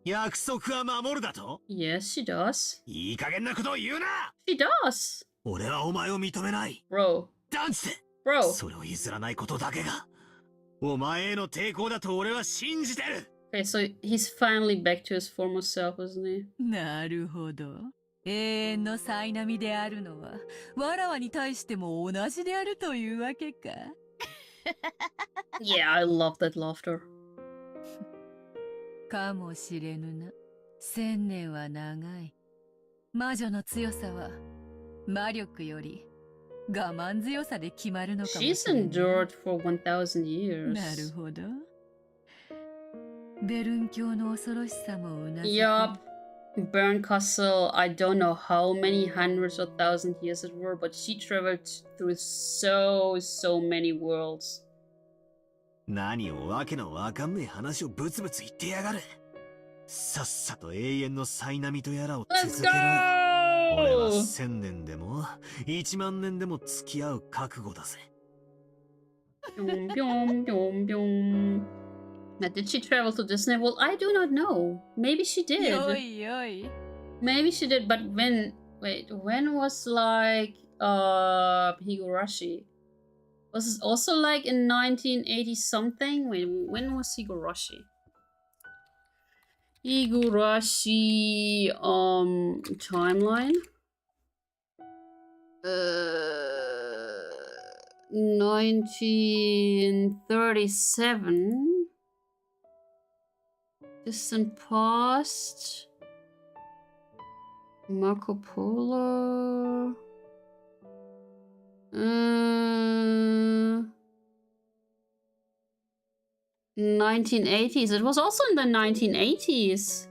約束は守るだと。 Yes, she does. いい加減なことを言うな。 She does. 俺はお前を認めない。 Bro. 断じて Bro. それを譲らないことだけがお前への抵抗だと俺は信じてる。 Okay, so he's finally back to his former self, isn't he? なるほど。永遠の苛波であるのは、わらわに対しても同じであるというわけか。Yeah, I love that laughter. かもしれぬな。千年は長い。魔女の強さは、魔力より我慢強さで決まるのかもしれない。She's endured for 1000 years. なるほど。ベルン教の恐ろしさもうなずく。Yup. Bern Castle, I don't know how many hundreds or thousand years it were, but she traveled through so many worlds. 何をわけのわかんねえ話をブツブツ言ってやがる。さっさと永遠の苛波とやらを続けろよ。俺は1000年でも1万年でも付き合う覚悟だぜ。Byum, byum, byum, byum. Now, did she travel to Disney? Well, I do not know. Maybe she did. よいよい。 Maybe she did, but when? Wait, when was like Higurashi? Was it also like in 1980 something? Wait, when was Higurashi? Higurashi timeline? 1937. Distant past. Marco Polo. 1980s. It was also in the 1980s.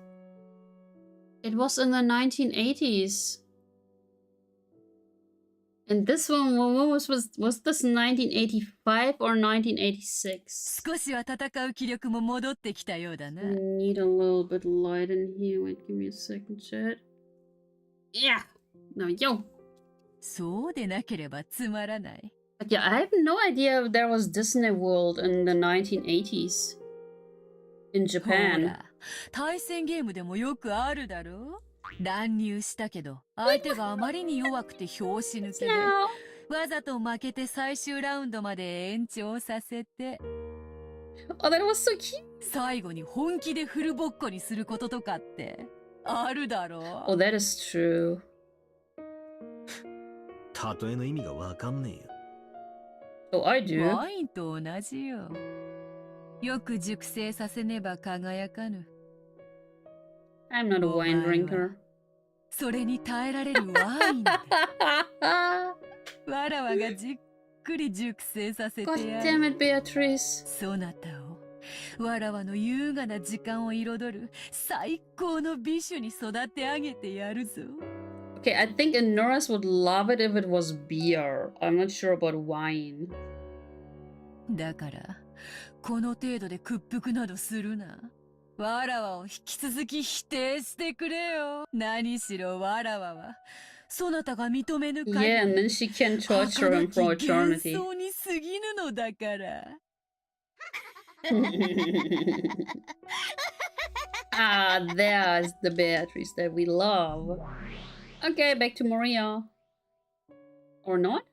It was in the 1980s. And this one, was this 1985 or 1986? 少しは戦う気力も戻ってきたようだな。Need a little bit light in here. Wait, give me a second, chat. Yeah! No, yo! そうでなければつまらない。But yeah, I have no idea if there was Disney World in the 1980s. In ほ Japan. ら、対戦ゲームでもよくあるだろ。乱入したけど、相手があまりに弱くて拍子抜けで、わざと負けて最終ラウンドまで延長させて。Oh, that was so cute! 最後に本気でフルボッコにすることとかってあるだろう。 Oh, that is true. 例えの意味がわかんねえよ。Oh, I do. ワインと同じよ。よく熟成させねば輝かぬ。I'm not a wine drinker. それに耐えられるワインだ。わらわがじっくり熟成させて God や damn る。 it, Beatrice. そなたをわらわの優雅な時間を彩る最高の美酒に育て上げてやるぞ。Okay, I think Inoras would love it if it was beer. I'm not sure about wine. だから、この程度で屈服などするな。わらわを引き続き否定してくれよ。何しろわらわは、そなたが認めぬ限り、Yeah, and then she can torture him for eternity. 幻想に過ぎぬのだから。Ah, there's the Beatrice that we love. Okay, back to Maria. Or not?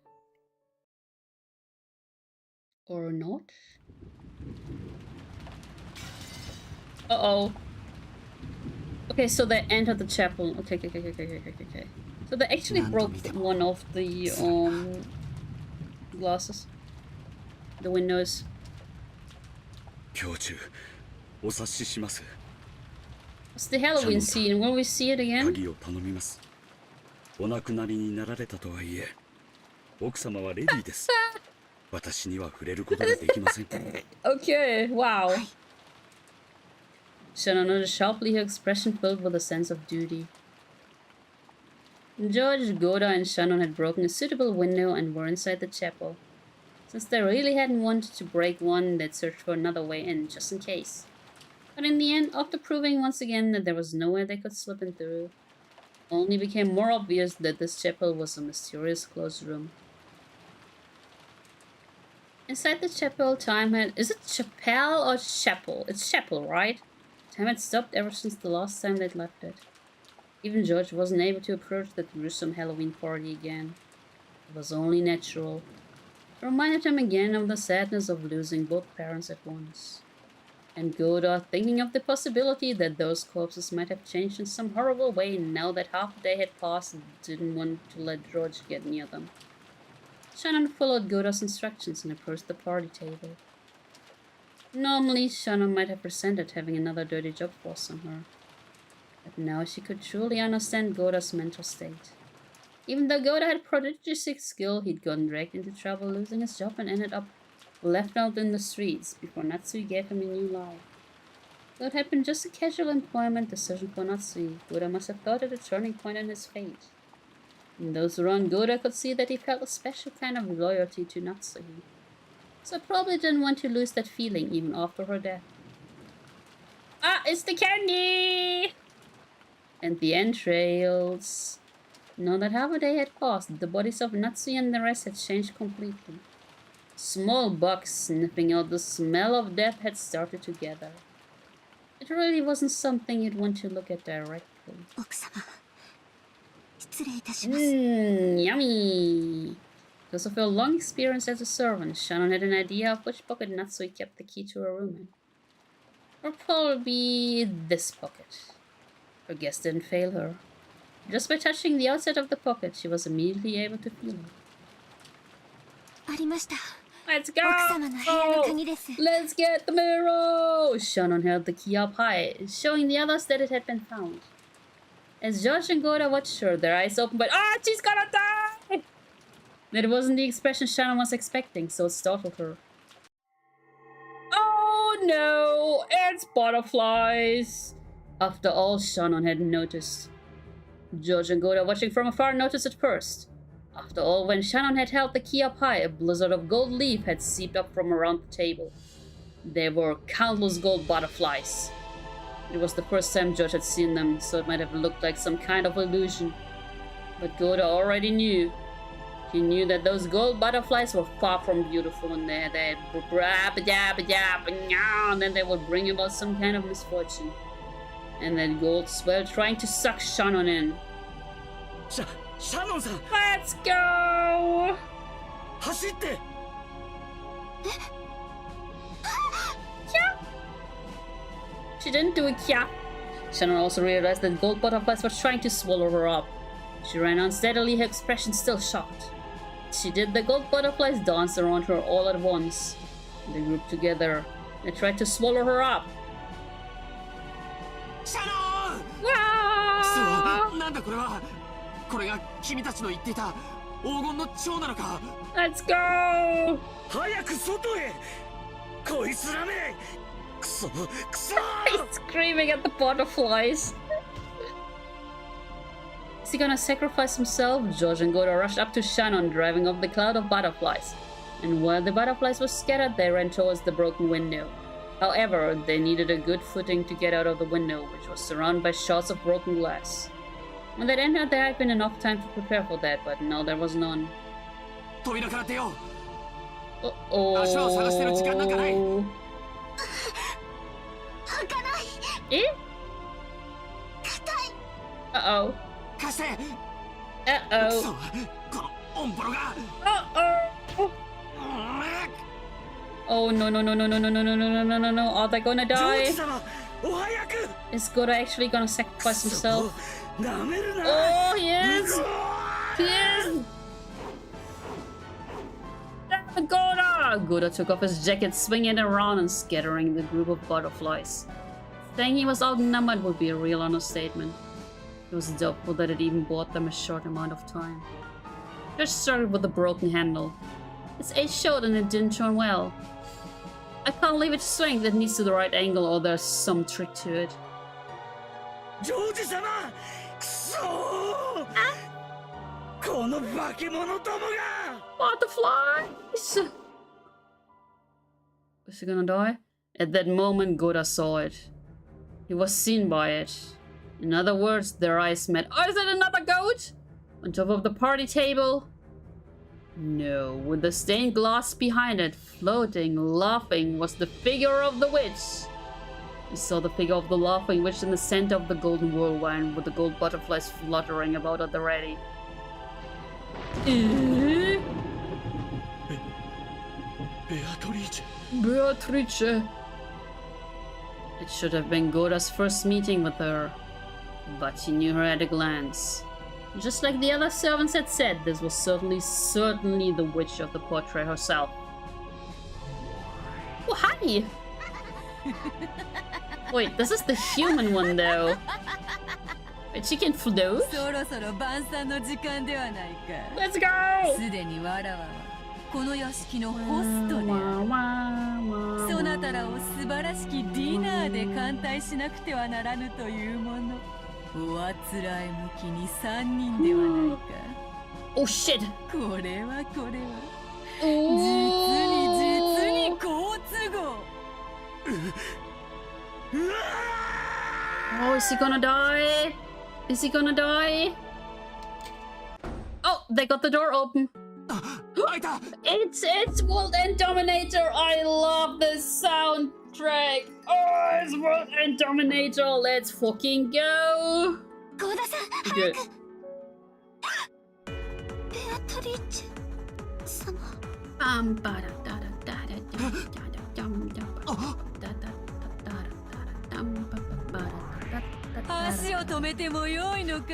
Or not? Uh-oh. Okay, so they entered the chapel. Okay. So they actually broke one of the glasses. The windows. 教授、お察しします。 It's the Halloween scene. Will we see it again? 鍵を頼みます。お亡くなりになられたとはいえ、奥様はレディーです。私には触れることができません。Okay, wow. Shannon noted sharply, her expression filled with a sense of duty. George, Goda, and Shannon had broken a suitable window and were inside the chapel. Since they really hadn't wanted to break one, they'd searched for another way in, just in case. But in the end, after proving once again that there was nowhere they could slip in through, it only became more obvious that this chapel was a mysterious closed room. Inside the chapel, time had... Is it chapel or chapel? It's chapel, right? Time had stopped ever since the last time they'd left it. Even George wasn't able to approach that gruesome Halloween party again. It was only natural. It reminded him again of the sadness of losing both parents at once. And Goda, thinking of the possibility that those corpses might have changed in some horrible way now that half the day had passed, didn't want to let George get near them. Shannon followed Goda's instructions and approached the party table. Normally, Shannon might have resented having another dirty job forced on her. But now she could truly understand Goda's mental state. Even though Goda had prodigious skill, he'd gotten dragged into trouble losing his job and ended up left out in the streets before Natsui gave him a new life. Though it had been just a casual employment decision for Natsui, Goda must have thought it a turning point in his fate. And those around Goda could see that he felt a special kind of loyalty to Natsui. So probably didn't want to lose that feeling even after her death. Ah, it's the candy! And the entrails. Now that half a day had passed, the bodies of Natsui and the rest had changed completely. Small bugs sniffing out the smell of death had started to gather. It really wasn't something you'd want to look at directly. Yummy! Because of her long experience as a servant, Shannon had an idea of which pocket Natsui kept the key to her room in. Or probably this pocket. Her guess didn't fail her. Just by touching the outside of the pocket, she was immediately able to feel it. Let's go! Let's get the mirror! Shannon held the key up high, showing the others that it had been found. As George and Goda watched her, their eyes opened but she's gonna die! That wasn't the expression Shannon was expecting, so it startled her. Oh no! It's butterflies! After all, Shannon had noticed. George and Goda, watching from afar, noticed it first. After all, when Shannon had held the key up high, a blizzard of gold leaf had seeped up from around the table. There were countless gold butterflies. It was the first time George had seen them, so it might have looked like some kind of illusion. But Goda already knew. He knew that those gold butterflies were far from beautiful, and and then they would bring about some kind of misfortune. And that gold swell trying to suck Shannon in. Shannon-san! Let's go! 走って! She didn't do a kya. Shannon also realized that gold butterflies were trying to swallow her up. She ran unsteadily, her expression still shocked. She did, the gold butterflies danced around her all at once. They grouped together. They tried to swallow her up. Shannon! Wow! なんだこれは? これが君たちの言っていた黄金の蝶なのか? Let's go! 早く外へ! こいつらめ! くそ! He's screaming at the butterflies. Is he gonna sacrifice himself? George and Goda rushed up to Shannon, driving off the cloud of butterflies. And while the butterflies were scattered, they ran towards the broken window. However, they needed a good footing to get out of the window, which was surrounded by shards of broken glass. When they entered, there had been enough time to prepare for that, but now there was none. Uh-oh. Eh? Uh-oh. Uh-oh. Uh-oh. Oh no no no no no no no no no no no no no! Are they gonna die? Is Goda actually gonna sacrifice himself? Oh yes! Yes! Goda! Goda took off his jacket, swinging it around and scattering the group of butterflies. Saying he was outnumbered would be a real understatement. It was doubtful that it even bought them a short amount of time. Just started with a broken handle. Its age showed and it didn't turn well. I can't leave it swing, that needs to the right angle or there's some trick to it. George-sama! Kuso! Kono bakemono tomo ga! Butterflies! Is he gonna die? At that moment, Goda saw it. He was seen by it. In other words, their eyes met. Oh, is it another goat? On top of the party table? No, with the stained glass behind it, floating, laughing, was the figure of the witch. He saw the figure of the laughing witch in the center of the golden whirlwind, with the gold butterflies fluttering about at the ready. Beatrice. It should have been Goda's first meeting with her, but he knew her at a glance. Just like the other servants had said, this was certainly the witch of the portrait herself. Oh, hi! Wait, this is the human one though. Wait, she can float? Let's go! この屋敷のホストである。そなたらを素晴らしきディナーで歓待しなくてはならぬというもの。おあつらえ向きに3人ではないか。Oh shit! これはこれは。実に好都合。Oh, is he gonna die? Is he gonna die? Oh, they got the door open. It's World End Dominator. I love this soundtrack. Oh, it's World End Dominator. Let's fucking go. Good.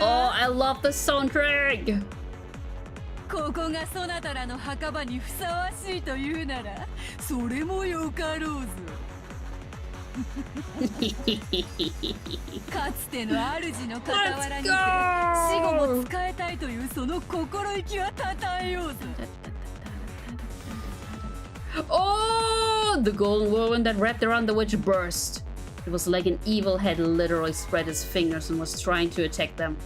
Oh, I love the soundtrack. ここがそなたらの墓場にふさわしいというなら、それもよかろうぞ。かつての主の傍らにて、死後も使えたいというその心意気はたたえようぞ。Oh, the golden whirlwind that wrapped around the witch burst. It was like an evil head literally spread its fingers and was trying to attack them.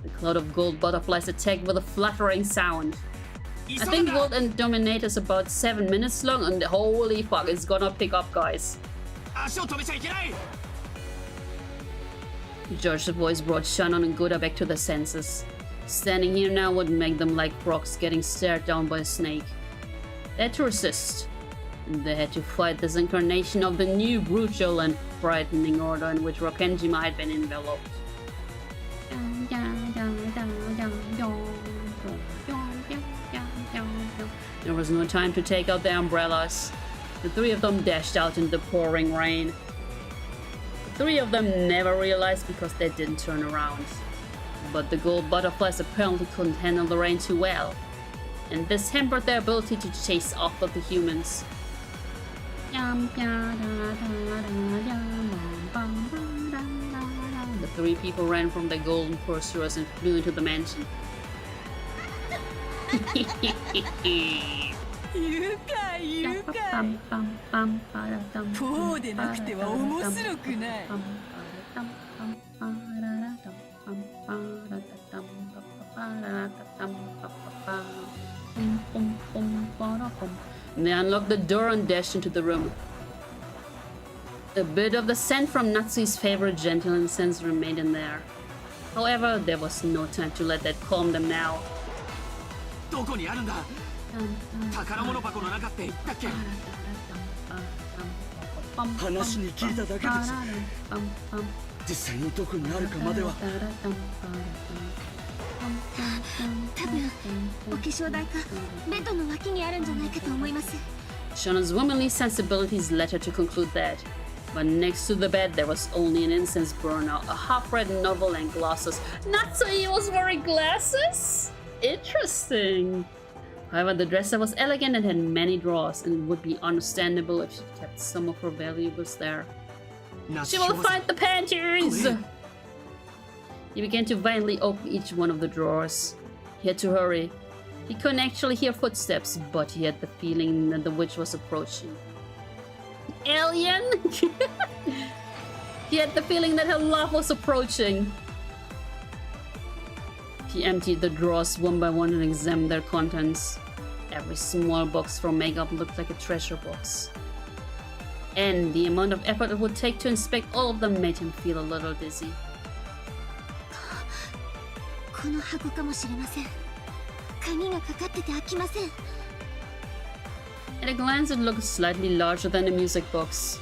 The cloud of gold butterflies attacked with a fluttering sound. I think World End Dominator is about 7 minutes long and holy fuck, it's gonna pick up, guys. George's voice brought Shannon and Goda back to their senses. Standing here now would make them like frogs getting stared down by a snake. They had to resist. And they had to fight this incarnation of the new brutal and frightening order in which Rokkenjima had been enveloped. There was no time to take out their umbrellas. The three of them dashed out in the pouring rain. The three of them never realized because they didn't turn around. But the gold butterflies apparently couldn't handle the rain too well, and this hampered their ability to chase after the humans. The three people ran from their golden pursuers and flew into the mansion. 愉快愉快。こうでなくては面白くない。And they unlock the door and dash into the room. A bit of the scent from Natsui's favorite gentle incense remained in there. However, there was no time to let that calm them now. どこにあるんだ？宝物箱の中って言ったっけ？話に聞いただけです。実際にどこにあるかまでは。多分お化粧台かベッドの脇にあるんじゃないかと思います。 Shauna's womanly sensibilities led her to conclude that. But next to the bed, there was only an incense burner, a half-read novel, and glasses. Natsui was wearing glasses? Interesting. However, the dresser was elegant and had many drawers, and it would be understandable if she kept some of her valuables there. She will find the panties! He began to violently open each one of the drawers. He had to hurry. He couldn't actually hear footsteps, but he had the feeling that the witch was approaching. Alien? He had the feeling that her love was approaching. He emptied the drawers one by one and examined their contents. Every small box for makeup looked like a treasure box. And the amount of effort it would take to inspect all of them made him feel a little dizzy. この箱かもしれません。鍵がかかってて開きません。 At a glance, it looked slightly larger than a music box.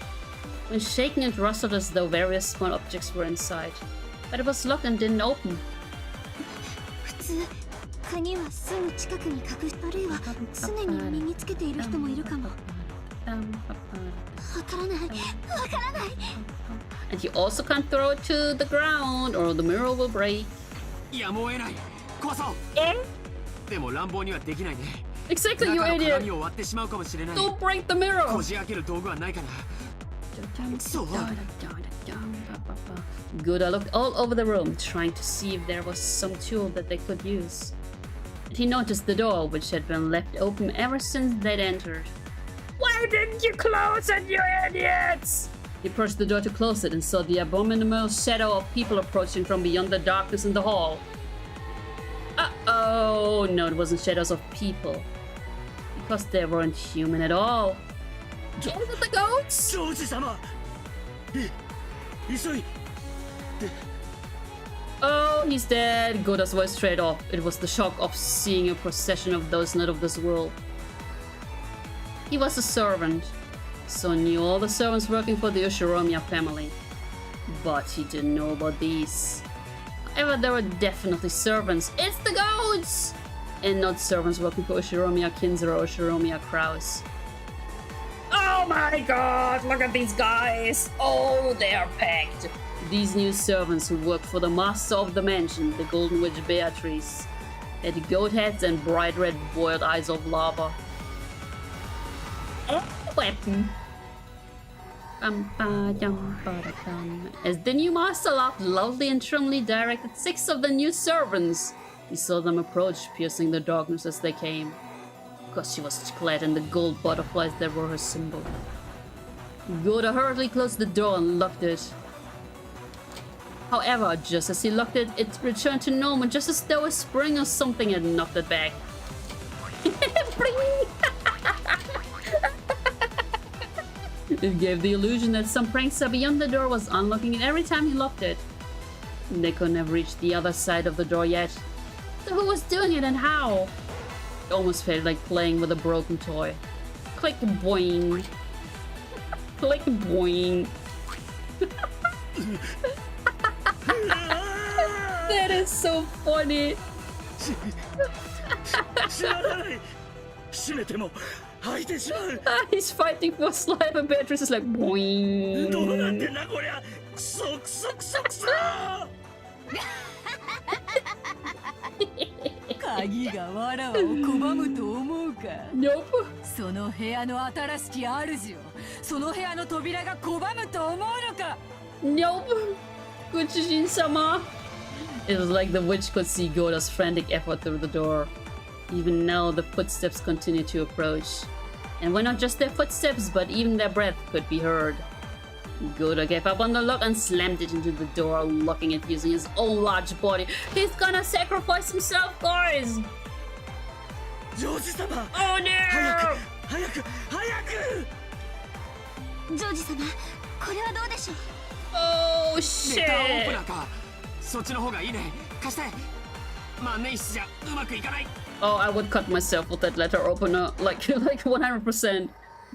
When shaken, it rustled as though various small objects were inside. But it was locked and didn't open. 普通、鍵はすぐ近くに隠し、あるいは常に身につけている人もいるかも。わからない、わからない。 And you also can't throw it to the ground or the mirror will break. やむを得ない。壊そう。でも乱暴にはできないね。 Exactly, you idiot! Don't break the mirror! Goda looked all over the room, trying to see if there was some tool that they could use. And he noticed the door, which had been left open ever since they'd entered. Why didn't you close it, you idiots? He pushed the door to close it and saw the abominable shadow of people approaching from beyond the darkness in the hall. Uh-oh! No, it wasn't shadows of people. Because they weren't human at all. Was it the goats? Oh, he's dead. Goda's voice straight off. It was the shock of seeing a procession of those not of this world. He was a servant, so knew all the servants working for the Ushiromiya family. But he didn't know about these. However, there were definitely servants. It's the goats! And not servants working for Ushiromiya Kinzura or Ushiromiya Kraus. Oh my god, look at these guys! Oh, they are packed! These new servants who work for the master of the mansion, the Golden Witch Beatrice. They had goat heads and bright red boiled eyes of lava. And a weapon. As the new master laughed loudly and trimly directed 6 of the new servants. He saw them approach, piercing the darkness as they came. Because she was clad in the gold butterflies that were her symbol. Goda hurriedly closed the door and locked it. However, just as he locked it, it returned to normal, just as though a spring or something had knocked it back. It gave the illusion that some prankster beyond the door was unlocking it every time he locked it. They couldn't have reached the other side of the door yet. So who was doing it and how? It almost felt like playing with a broken toy. Click boing. Click boing. That is so funny. He's fighting for his life and Beatrice is like boing. Nope. その部屋の新しき主をその部屋の扉が拒むと思うのか Nope. Guchijin-sama. It was like the witch could see Goda's frantic effort through the door. Even now, the footsteps continued to approach. And were not just their footsteps, but even their breath could be heard. Goda gave up on the lock and slammed it into the door, locking it using his own large body. He's gonna sacrifice himself, guys! Oh no! 早く ジョージ様、これはどうでしょう。 Oh レターオープ shit! ナーか。そっちの方がいいね。貸して。万年筆じゃうまくいかない。 Oh, I would cut myself with that letter opener, like 100%.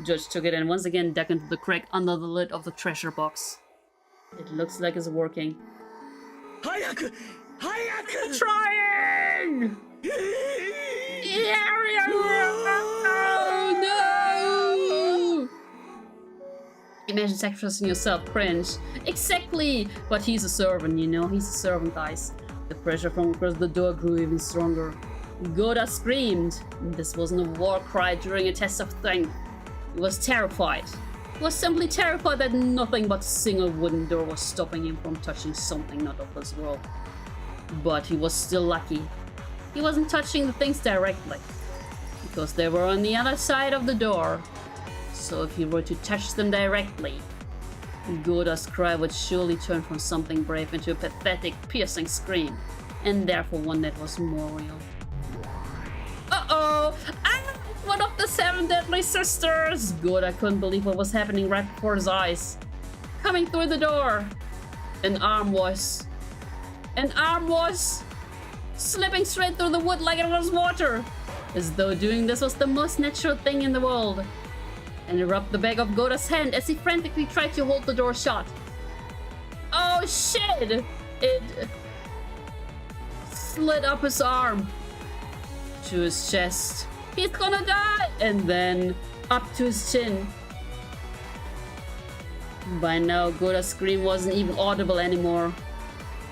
Judge took it and once again dug into the crack under the lid of the treasure box. It looks like it's working. 早く Trying! Oh no! Imagine sacrificing yourself, cringe. Exactly! But he's a servant, you know? He's a servant, guys. The pressure from across the door grew even stronger. Goda screamed. This wasn't a war cry during a test of strength. He was terrified. He was simply terrified that nothing but a single wooden door was stopping him from touching something not of this world. But he was still lucky. He wasn't touching the things directly, because they were on the other side of the door. So if he were to touch them directly, Goda's cry would surely turn from something brave into a pathetic, piercing scream, and therefore one that was more real. Uh-oh! Ah! One of the 7 deadly sisters! Goda couldn't believe what was happening right before his eyes. Coming through the door, an arm was slipping straight through the wood like it was water, as though doing this was the most natural thing in the world. And he rubbed the back of Goda's hand as he frantically tried to hold the door shut. Oh shit! It slid up his arm to his chest. He's gonna die! And then up to his chin. By now, Goda's scream wasn't even audible anymore.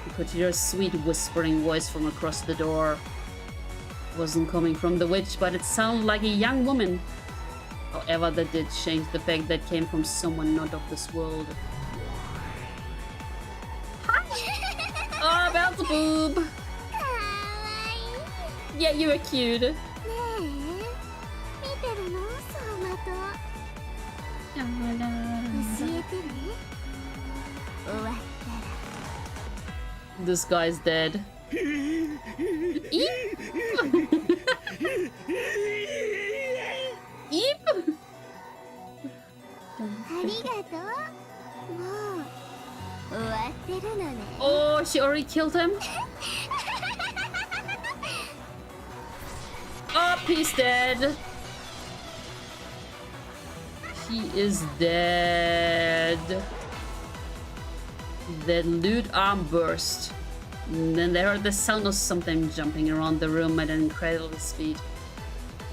You could hear a sweet whispering voice from across the door. It wasn't coming from the witch, but it sounded like a young woman. However, that did change the fact that came from someone not of this world. Oh, Beelzebub! Yeah, you were cute. This guy's dead. Eep! Eep! Oh, she already killed him? Oh, he's dead. He is dead. The loot arm burst. And then they heard the sound of something jumping around the room at an incredible speed.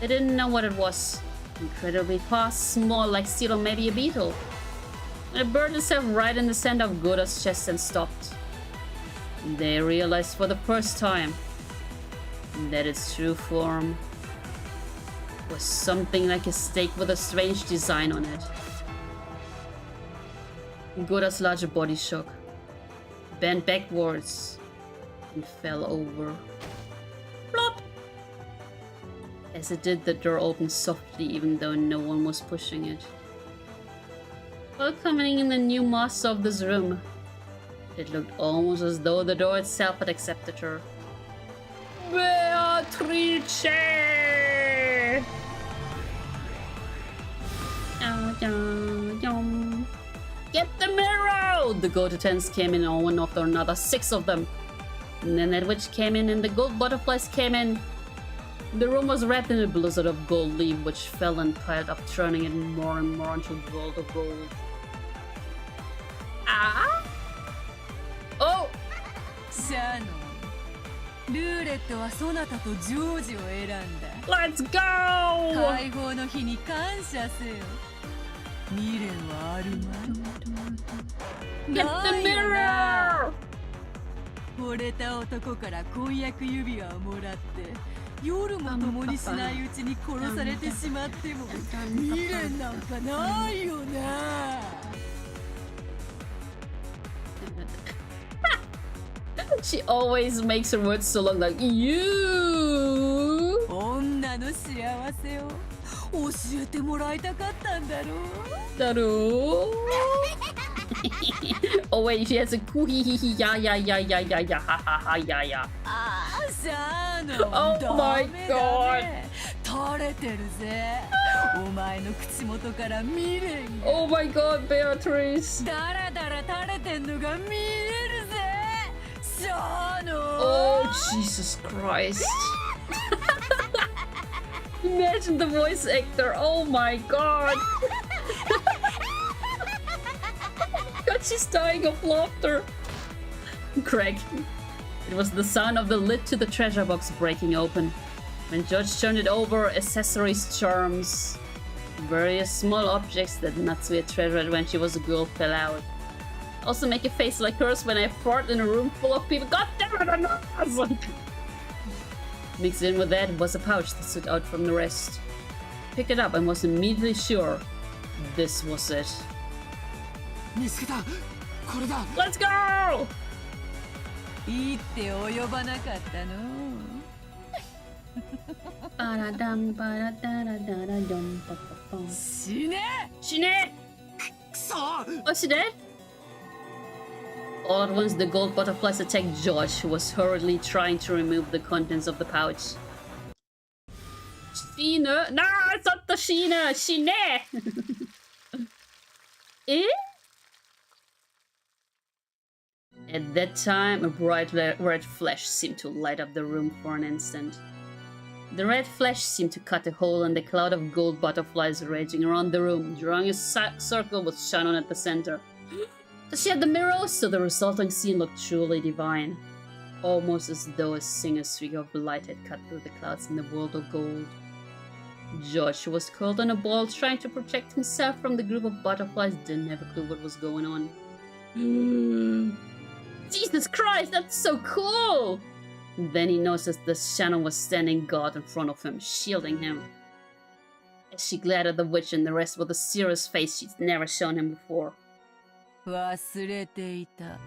They didn't know what it was. Incredibly fast, small, like steel or maybe a beetle. It burned itself right in the center of Goda's chest and stopped. They realized for the first time that its true form was something like a stake with a strange design on it. Goda's larger body shook, bent backwards, and fell over. Plop! As it did, the door opened softly, even though no one was pushing it. Welcoming in the new master of this room, it looked almost as though the door itself had accepted her. Beatrice! Get the mirror! The gold attendants came in one after another, 6 of them. And then that witch came in and the gold butterflies came in. The room was wrapped in a blizzard of gold leaf which fell and piled up, turning it more and more into a world of gold. Ah! Oh! シャノン、ルーレットはそなたとジョージを選んだ。 Let's go! 解放の日に感謝せよ。未練はあるまい。 Get the mirror! 惚れた男から婚約指輪をもらって夜も共にしないうちに殺されてしまっても未練なんかないよな。 She always makes her words so long, like you. 女の幸せを教えてもらいたかったんだろう。だろう Oh wait, she has a yeah, ha ha ha, yeah. Oh my god. Oh my god, Beatrice. Oh Jesus Christ. Imagine the voice actor. Oh my god. God, she's dying of laughter. Craig. It was the sound of the lid to the treasure box breaking open. When George turned it over, accessories, charms, various small objects that Natsuya treasured when she was a girl fell out. Also make a face like hers when I fart in a room full of people. God damn it, I'm not awesome. Mixed in with that was a pouch that stood out from the rest. Picked it up and was immediately sure this was it. Let's go! Shine! Oh, she did? All at once, the gold butterflies attacked George, who was hurriedly trying to remove the contents of the pouch. Shine? No, it's not the Shine! Shine! Eh? At that time, a bright red flash seemed to light up the room for an instant. The red flash seemed to cut a hole in the cloud of gold butterflies raging around the room, drawing a circle with Shannon at the center. Does she have the mirror? So the resulting scene looked truly divine. Almost as though a single streak of light had cut through the clouds in the world of gold. George, who was curled on a ball trying to protect himself from the group of butterflies, didn't have a clue what was going on. Jesus Christ, that's so cool! Then he noticed that Shannon was standing guard in front of him, shielding him. As she glared at the witch and the rest with a serious face she'd never shown him before.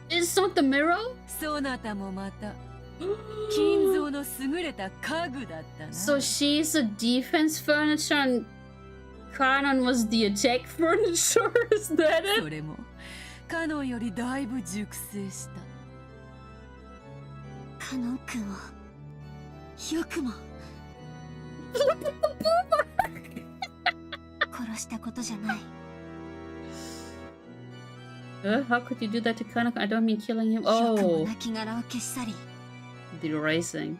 It's not the mirror? So she's a defense furniture and Kanon was the attack furniture? Is that it? How could you do that to Kanon? I don't mean killing him. Oh. The erasing.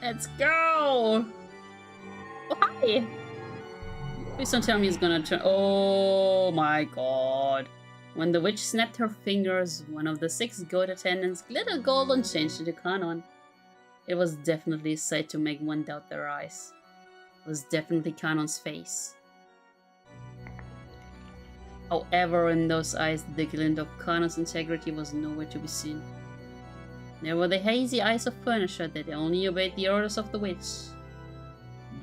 Let's go! Oh, hi! Please don't tell me he's gonna turn. Oh my god. When the witch snapped her fingers, one of the 6 goat attendants glittered gold and changed into Kanon. It was definitely a sight to make one doubt their eyes. It was definitely Kanon's face. However, in those eyes, the glint of Kanon's integrity was nowhere to be seen. There were the hazy eyes of furniture that only obeyed the orders of the witch.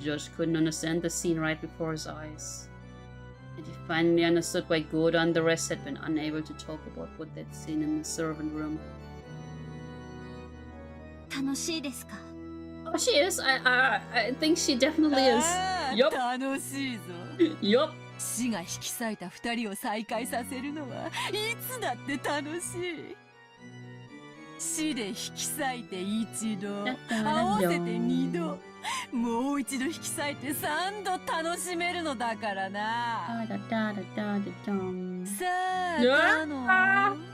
Josh couldn't understand the scene right before his eyes. And he finally understood why Goda and the rest had been unable to talk about what they'd seen in the servant room. Oh, she is. I think she definitely is. Yup. Yup. 死が引き裂いた2人を再会させるのはいつだって楽しい。死で引き裂いて一度、合わせて2度、もう一度引き裂いて3度楽しめるのだからな。さあ、カノン、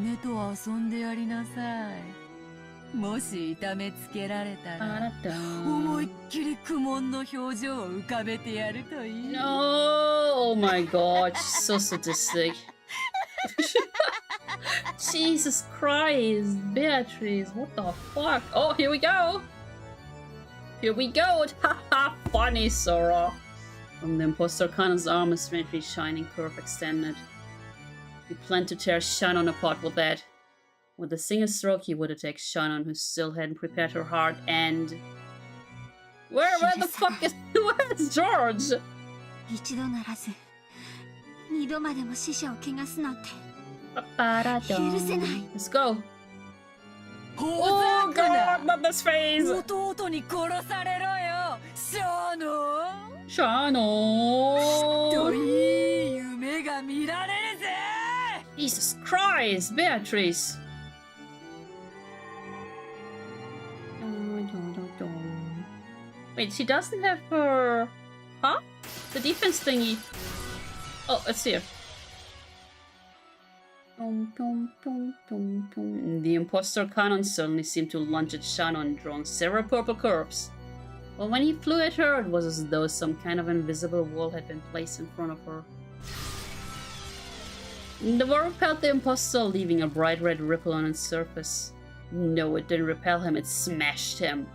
姉と遊んでやりなさい。もし痛めつけられたら思いっきり苦悶の表情を浮かべてやるといい。No! Oh my god, she's so sadistic. Jesus Christ, Beatrice, what the fuck? Oh, here we go! Here we go! Haha, funny, Sora! From the imposter, Kanon's arm, a strangely shining curve extended. He planned to tear Shannon apart with that. With a single stroke, he would attack Shannon, who still hadn't prepared her heart, and... Where the fuck is where's George? 一度ならず二度までも死者を汚すなんて Let's go. ほざくな God, not this phase. 弟に殺されろよシャーノ Shano. といい夢が見られるぜ Jesus Christ, Beatrice. Wait, she doesn't have her... Huh? The defense thingy. Oh, it's here. The imposter cannon suddenly seemed to lunge at Shannon, drawing several purple curves. But when he flew at her, it was as though some kind of invisible wall had been placed in front of her. The wall repelled the imposter, leaving a bright red ripple on its surface. No, it didn't repel him, it smashed him.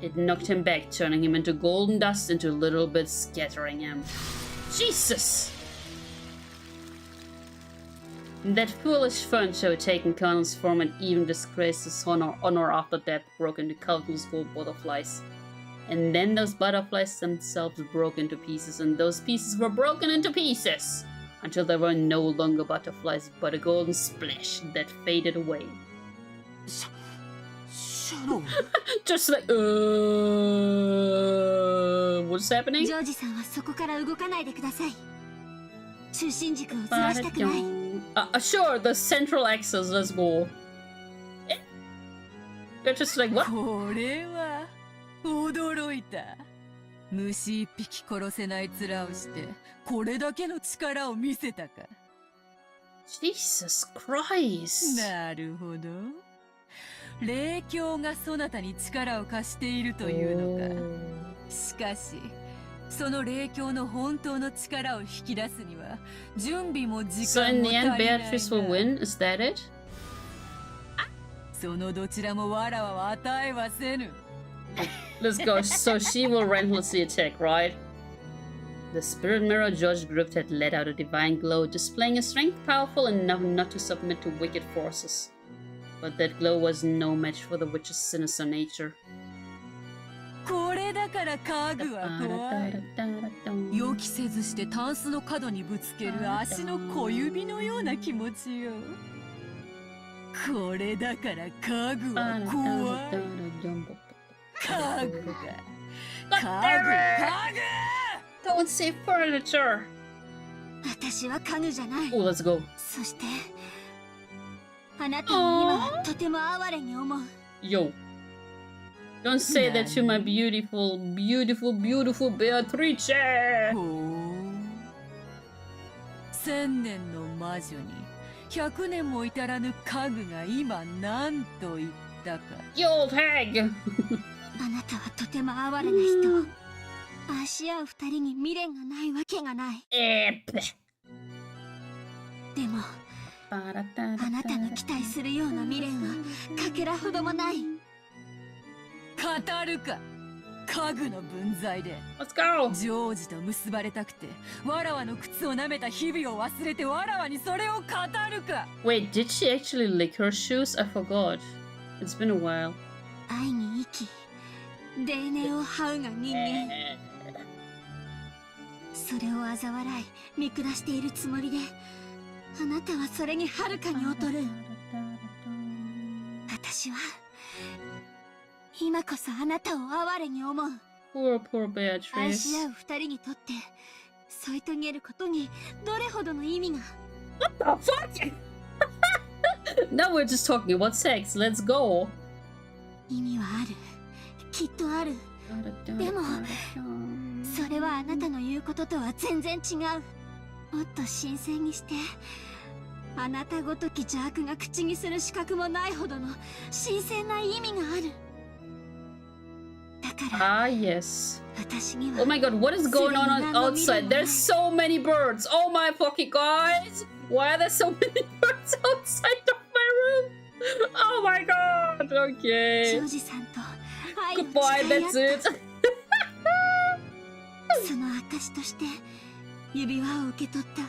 It knocked him back, turning him into golden dust into little bits, scattering him. Jesus! That foolish fun show taking Connell's form and even disgraced his honor after death broke into countless gold butterflies. And then those butterflies themselves broke into pieces, and those pieces were broken into pieces, until there were no longer butterflies, but a golden splash that faded away. Just like, what's happening? ジョージさんはそこから動かないでください。中心軸をずらしたくない。Sure, the central axis, let's go. They're just like, what? これは驚いた虫一匹殺せない面をしてこれだけの力を見せたか Jesus Christ. なるほど霊境がそなたに力を貸しているというのかしかしその霊境の本当の力を引き出すには準備も時 So 間 in も the 足 end, りない Beatrice will win? Is that it? そのどちらもわらわは与えはせぬ Let's go. So she will relentlessly attack, right? The spirit mirror George gripped had let out a divine glow, displaying a strength powerful enough not to submit to wicked forces. But that glow was no match for the witch's sinister nature. これだから家具は怖い予期せずしてタンスの角にぶつける足の小指のような気持ちよこれだから家具は怖い家具だ家具 Don't say furniture! 私は家具じゃない。 Oh, let's go. そしてあなたに今はとても哀れに思う。 Yo. Don't say that to my beautiful, beautiful, beautiful Beatrice! 1000年の魔女に100年も至らぬ家具が今何と言ったか You old hag! あなたはとても哀れな人。愛し合う二人に未練がないわけがない。でもあなたが期待するような未練はかけらほどもない。語るか家具の分際で Let's go! ジョージと結ばれたくてわらわの靴を舐めた日々を忘れてわらわにそれを語るか Wait, did she actually lick her shoes? I forgot. It's been a while. 愛に生き泥根を這うが人間。それを嘲笑い見下しているつもりであなたはそれにはるかに劣る。私は今こそあなたを哀れに思う。 Poor 愛し Beatrice. 合う二人にとって添い遂げることにどれほどの意味が。 What the fuck? Now we're just talking about sex. Let's go. 意味はある。きっとある。でもそれはあなたの言うこととは全然違う。もっと新鮮にしてあなたごとき邪悪が口にする資格もないほどの新鮮な意味がある。だから yes. 私には Oh my god, what is going on outside? There's so many birds. Oh my fucking guys. Why are there so many birds outside of my room? Oh my god. ジ Okay. ョージさんと愛を Goodbye, 誓い合 that's った it. その証として指輪を受け取った。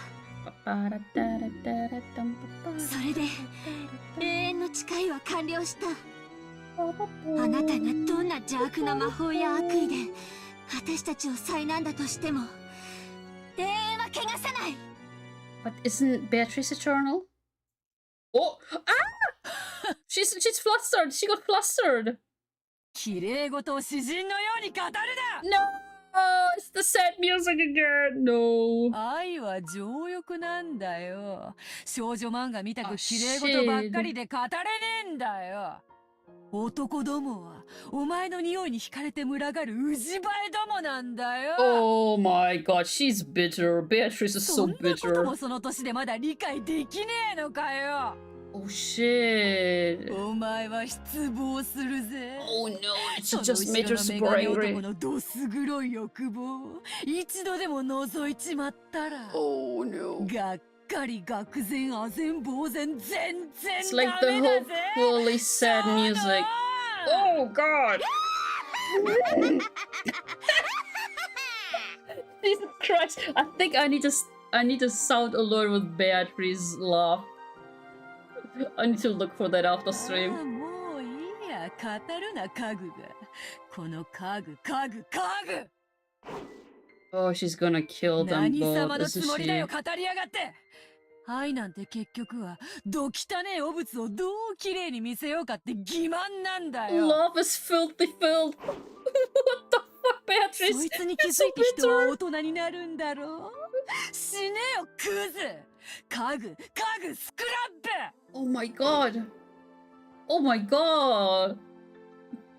それで永遠の誓いは完了した。あなたがどんな邪悪な魔法や悪意で私たちを災難だとしても永遠は汚さない。 But isn't Beatrice eternal? Oh! Ah! She's flustered! She got flustered! 綺麗事を詩人のように語るな。 No! It's the sad music again! No! 愛は情欲なんだよ。少女漫画みたく綺麗事ばっかりで語れねえんだよ。男どもはお前の匂いに惹かれて群がるウジバエどもなんだよ。 Oh my god, she's bitter. Beatrice is そ so んなこと bitter. もその年でまだ理解できねえのかよ。 Oh shit. お前は失望するぜ。 Oh no, そ she の just 後 made ろ her のメ super ガネ angry. 男のどす黒い欲望、一度でも覗いちまったら、 Oh no. がっかり愕然唖然呆然全 It's 然 like ダ the メだぜ。 hopefully sad music. Oh god! Jesus Christ! I think I need to sound alert with Beatrice's laugh. I need to look for that after あ stream. あ、もういいや、語るな家具が。この家具。 Oh, she's gonna kill them 何 both, 様の isn't つもりだ she? よ、語りやがって。愛なんて結局はど汚ねえ汚物をどう綺麗に見せようかって欺瞞なんだよ。 Love is filthy filled. What the fuck, Beatrice? そいつに気 You're づ so いて人は bitter. 大人になるんだろう。死ねよクズ。家具スクラッ Oh my god. Oh my god.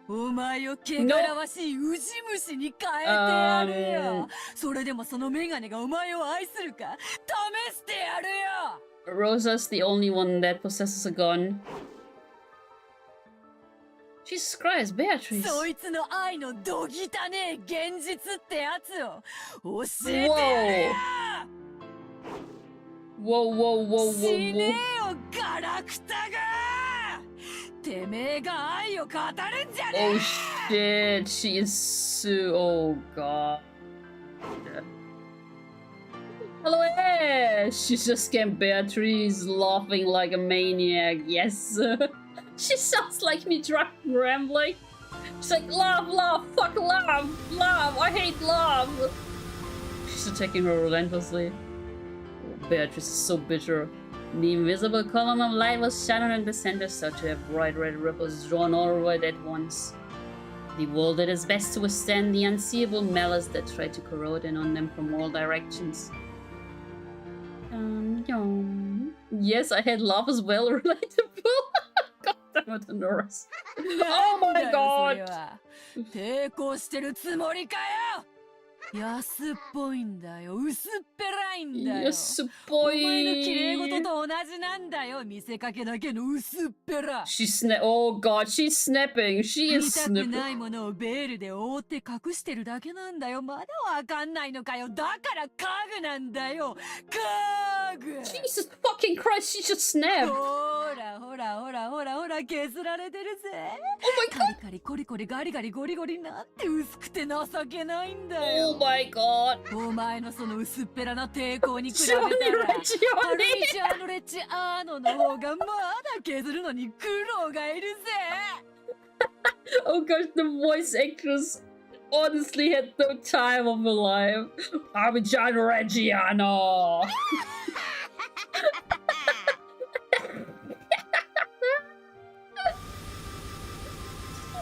プ。お前を汚らわしいウジ虫に変えてやるよ。それでもそのメガネがお前を愛するか試してやるよ。 Rosa's the only one that possesses a gun. Jesus Christ, Beatrice. そいつの愛のどぎたねえ現実ってやつを教えてやるよ。 Whoa. 死ねよガラクタが。てめえが愛を語るんじゃね Oh え。 shit, she is so... Oh god. Hello, she just came Beatrice laughing like a maniac, yes. She sounds like me rambling. She's like, love, fuck love, I hate love. She's attacking her relentlessly. Oh, Beatrice is so bitter. The invisible column of light was shadowed in the center, such to have bright red ripples drawn all over it at once. The world did its best to withstand the unseeable malice that tried to corrode in on them from all directions. Yes, I had love as well, relatable. God damn it, the nurse. Oh my god! 抵抗してるつもりかよ。安っぽいんだよ。薄っぺらいんだよ。安っぽい。お前の綺麗事と同じなんだよ。見せかけだけの薄っぺら。 Oh god, she's snapping. She 見 is たく snapping. ないものをベールで覆って隠してるだけなんだよ。まだわかんないのかよ。だから家具なんだよ。家具。 Jesus fucking Christ, she just snapped. ほら削られてるぜ。 Oh my god. カリカリコリコリガリガリゴリゴリなんて薄くて情けないんだよ。 Oh my god. お前のその薄っぺらな抵抗に比べたら、ショニレチパルミジャーノレッチアーノの方がまだ削るのに苦労がいるぜ。 Oh gosh, the voice actress honestly had no time of her life. Parmigiano Reggiano.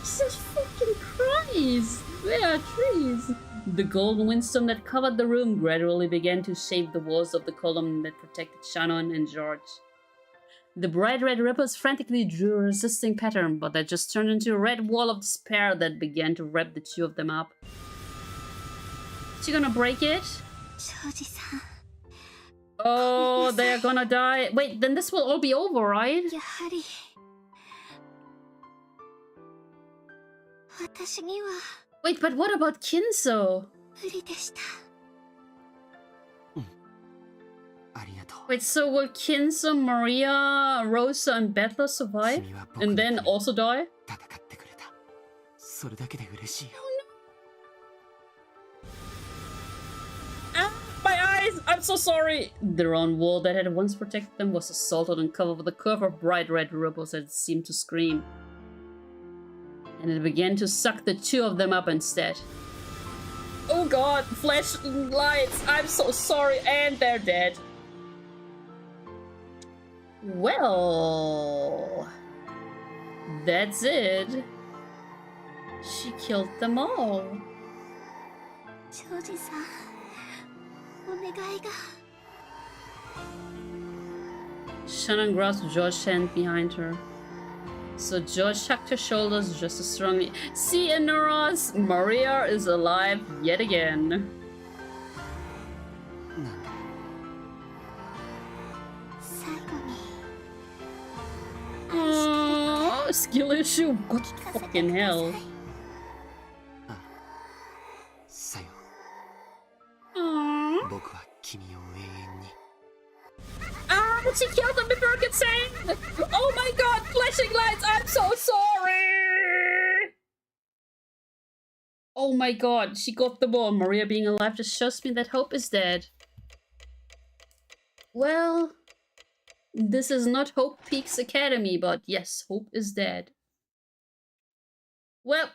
Jesus fucking Christ! Beatrice! The golden windstorm that covered the room gradually began to shape the walls of the column that protected Shannon and George. The bright red ripples frantically drew a resisting pattern, but that just turned into a red wall of despair that began to wrap the two of them up. Is she gonna break it? Oh, they're gonna die. Wait, then this will all be over, right? やはり私には Wait, but what about Kinso? 無理でした。ありがとう。 Wait, so will Kinso, Maria, Rosa, and Bethla survive? 君は僕 And のため then also die? 戦ってくれた。それだけで嬉しいよ。 Ah, my eyes! I'm so sorry! The round wall that had once protected them was assaulted and covered with a curve of bright red ripples that seemed to scream. And it began to suck the two of them up instead. Oh god, flashlights! I'm so sorry, and they're dead. Well, that's it. She killed them all. Shannon grasped George's hand behind her. So George tucked her shoulders just as strongly. See, Inoros, Maria is alive yet again. Oh, skill issue. What the fucking hell? Ah, she killed him before I could say it. Oh my god, flashing lights, I'm so sorry. Oh my god, she got the ball. Maria being alive just shows me that Hope is dead. Well, this is not Hope Peaks Academy, but yes, Hope is dead. Well,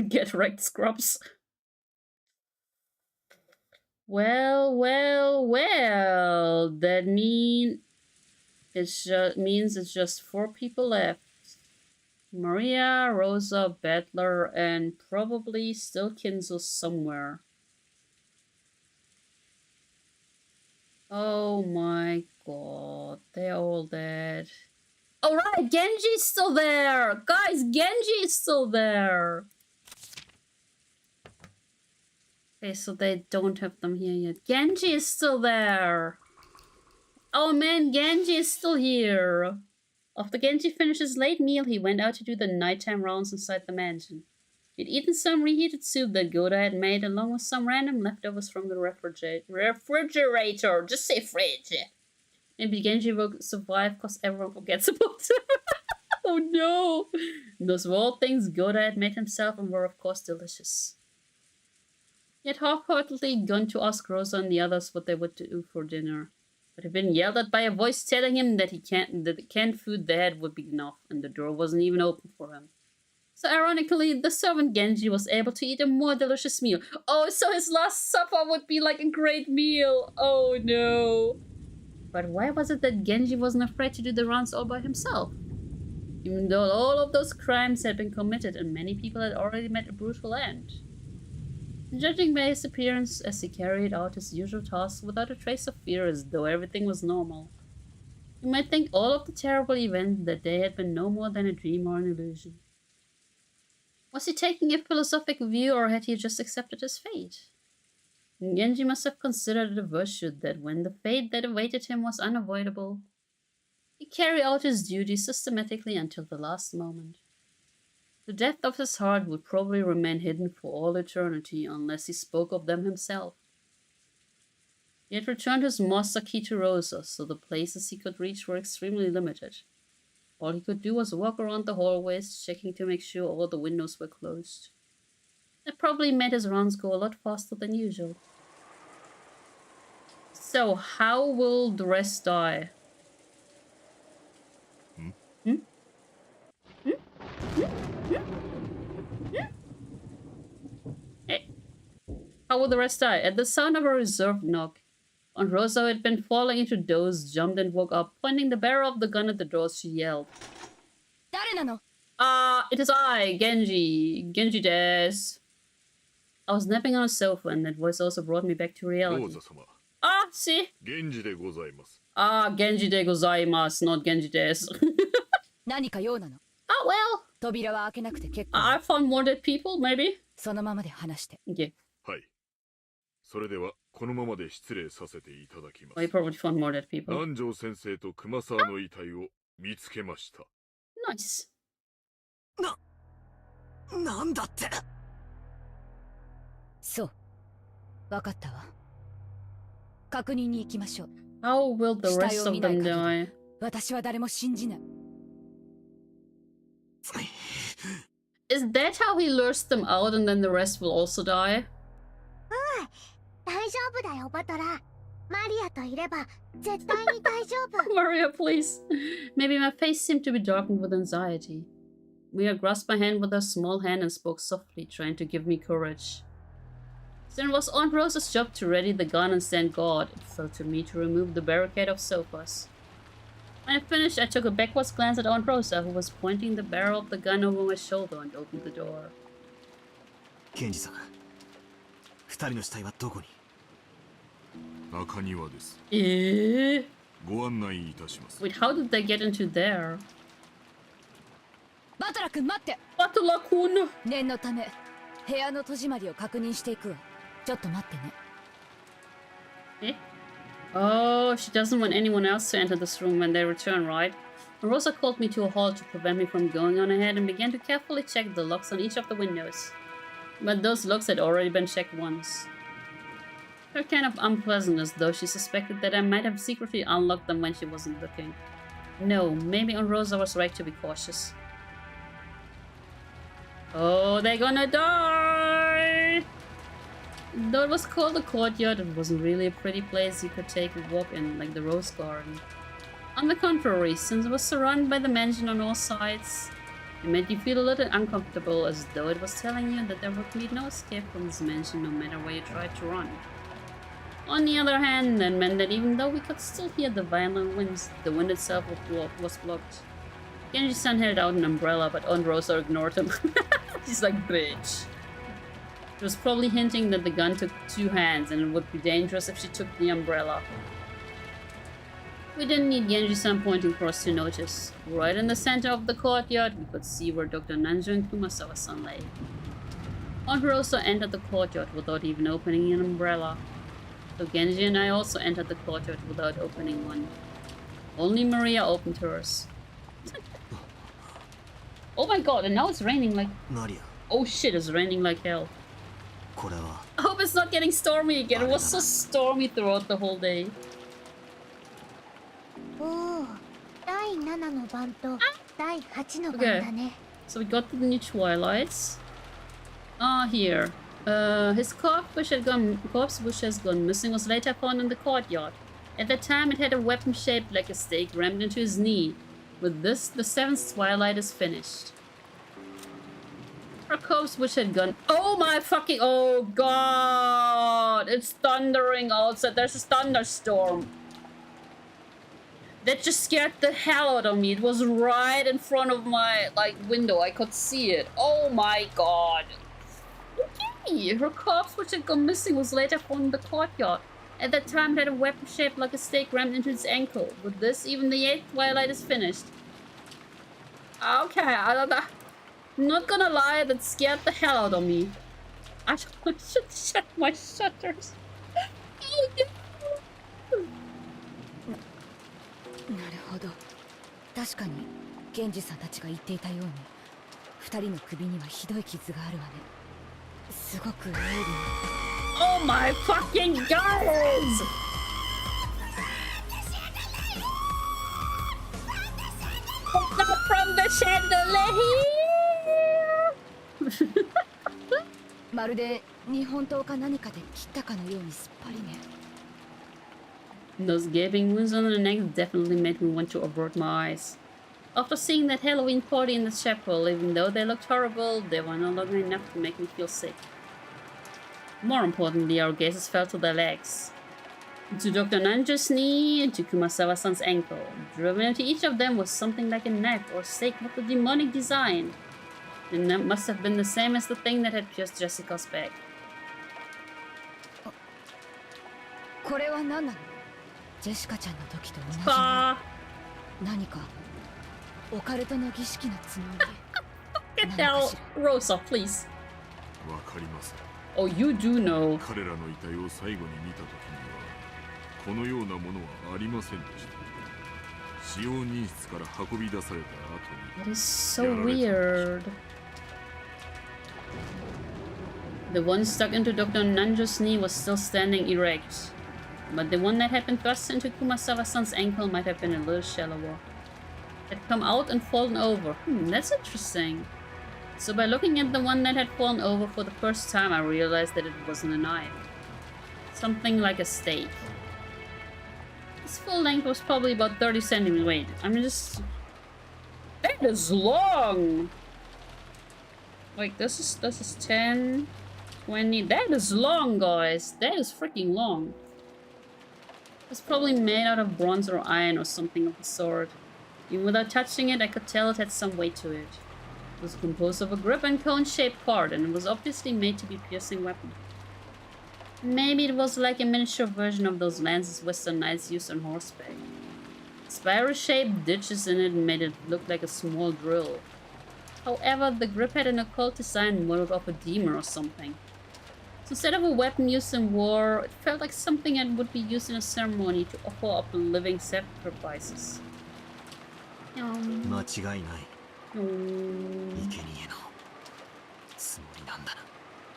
get wrecked, scrubs. Well, that means it's just 4 people left. Maria, Rosa, Battler, and probably still Kinzo somewhere. Oh my god, they're all dead. Alright, Genji's still there! Guys, Genji is still there! Okay, so they don't have them here yet. Genji is still there! Oh man, Genji is still here! After Genji finished his late meal, he went out to do the nighttime rounds inside the mansion. He'd eaten some reheated soup that Goda had made, along with some random leftovers from the refrigerator. Just say fridge! Maybe Genji will survive because everyone forgets about him. Oh no! Those were all things Goda had made himself and were of course delicious. He had half-heartedly gone to ask Rosa and the others what they would do for dinner, but had been yelled at by a voice telling him that the canned food they had would be enough, and the door wasn't even open for him. So ironically, the servant Genji was able to eat a more delicious meal. Oh, so his last supper would be like a great meal. Oh no. But why was it that Genji wasn't afraid to do the rounds all by himself? Even though all of those crimes had been committed and many people had already met a brutal end. Judging by his appearance as he carried out his usual tasks without a trace of fear, as though everything was normal, you might think all of the terrible events that day had been no more than a dream or an illusion. Was he taking a philosophic view, or had he just accepted his fate? Genji must have considered it a virtue that when the fate that awaited him was unavoidable, he carried out his duties systematically until the last moment. The depth of his heart would probably remain hidden for all eternity unless he spoke of them himself. He had returned his master key to Rosa, so the places he could reach were extremely limited. All he could do was walk around the hallways, checking to make sure all the windows were closed. That probably made his rounds go a lot faster than usual. So, how will the rest die? Hey. How will the rest die? At the sound of a reserved knock, Aunt Rosa, who had been falling into doze, jumped and woke up. Pointing the barrel of the gun at the door, she yelled. It is I, Genji. Genji des. I was napping on a sofa, and that voice also brought me back to reality. See? Genji de gozaimasu. Genji de gozaimasu, not Genji des. Well. I found more dead people, maybe? Yeah. Oh, you probably found more dead people. Nice. How will the rest of them die? Is that how he lures them out and then the rest will also die? Maria, please. Maybe my face seemed to be darkened with anxiety. Mia grasped my hand with her small hand and spoke softly, trying to give me courage. Then it was Aunt Rosa's job to ready the gun and stand guard. It fell to me to remove the barricade of sofas. When I finished, I took a backwards glance at Aunt Rosa, who was pointing the barrel of the gun over my shoulder, and opened the door. Kenji-san, 二人の死体はどこに？中庭です。ご案内いたします。Wait, how did they get into there? バトラ君待って。バトラ君。念のため部屋の戸締まりを確認していくわ。ちょっと待ってね。Oh, she doesn't want anyone else to enter this room when they return, right? Rosa called me to a halt to prevent me from going on ahead and began to carefully check the locks on each of the windows. But those locks had already been checked once. It felt kind of unpleasant, as though she suspected that I might have secretly unlocked them when she wasn't looking. No, maybe Aunt Rosa was right to be cautious. Oh, they're gonna die! Though it was called a courtyard, it wasn't really a pretty place you could take a walk in, like the Rose Garden. On the contrary, since it was surrounded by the mansion on all sides, it made you feel a little uncomfortable, as though it was telling you that there would be no escape from this mansion no matter where you tried to run. On the other hand, that meant that even though we could still hear the violent winds, the wind itself was blocked. Genji-san held out an umbrella, but Aunt Rosa ignored him. She's like, bitch. It was probably hinting that the gun took 2 hands and it would be dangerous if she took the umbrella. We didn't need Genji-san pointing for us to notice. Right in the center of the courtyard, we could see where Dr. Nanjo and Kumasawa-san lay. Aunt Rosa entered the courtyard without even opening an umbrella. So Genji and I also entered the courtyard without opening one. Only Maria opened hers. Oh my god, and now it's raining like... Maria. Oh shit, it's raining like hell. I hope it's not getting stormy again. It was so stormy throughout the whole day. Okay, so we got to the new Twilights. Here. His corpse, which has gone missing, was later found in the courtyard. At the time, it had a weapon shaped like a stake rammed into his knee. With this, the 7th Twilight is finished. Her corpse, which had gone... Oh my fucking... Oh god! It's thundering outside. There's a thunderstorm. That just scared the hell out of me. It was right in front of my, like, window. I could see it. Oh my god. Okay. Her corpse, which had gone missing, was later found in the courtyard. At that time, it had a weapon shaped like a stake rammed into its ankle. With this, even the 8th Twilight is finished. Okay, I'm not gonna lie, that scared the hell out of me. I should shut my shutters. Oh, no. なるほど。確かに、源氏さんたちが言っていたように、2人の首にはひどい傷があるわね。すごく鋭利な。Oh my fucking god! Not from the chandelier! まるで日本刀か何かで切ったかのようにすっぱりね。Those gaping wounds on the neck definitely made me want to avert my eyes. After seeing that Halloween party in the chapel, even though they looked horrible, they were no longer enough to make me feel sick. More importantly, our gazes fell to their legs. To Dr. Nanjo's knee and to Kumasawa-san's ankle. Driven into each of them was something like a knife or stake with a demonic design. It must have been the same as the thing that had pierced Jessica's back. これは何なの？ジェシカちゃんの時と同じ。何かオカルトの儀式のつもり。Get out, Rosa, please. わかります。Oh, you do know. 彼らの遺体を最後に見た時にはこのようなものはありませんでした。使用人室から運び出された後に。That is so weird. The one stuck into Dr. Nanjo's knee was still standing erect. But the one that had been thrust into Kumasawa-san's ankle might have been a little shallower. It had come out and fallen over. That's interesting. So by looking at the one that had fallen over for the first time, I realized that it wasn't a knife. Something like a stake. Its full length was probably about 30 centimeters. Wait, I'm just... That is long! Like, this is 10, 20. That is long, guys. That is freaking long. It's probably made out of bronze or iron or something of the sort. Even without touching it, I could tell it had some weight to it. It was composed of a grip and cone-shaped part, and it was obviously made to be a piercing weapon. Maybe it was like a miniature version of those lances Western knights used on horseback. Spiral-shaped ditches in it made it look like a small drill. However, the grip had an occult design modeled off a demon or something. So instead of a weapon used in war, it felt like something that would be used in a ceremony to offer up living sacrifices.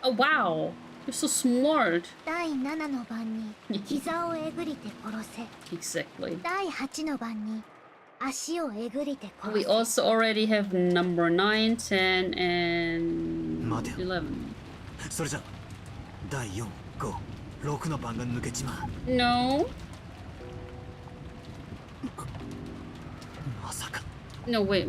Oh wow! You're so smart! Exactly. We also already have number 9, 10, and 11. No. No, wait.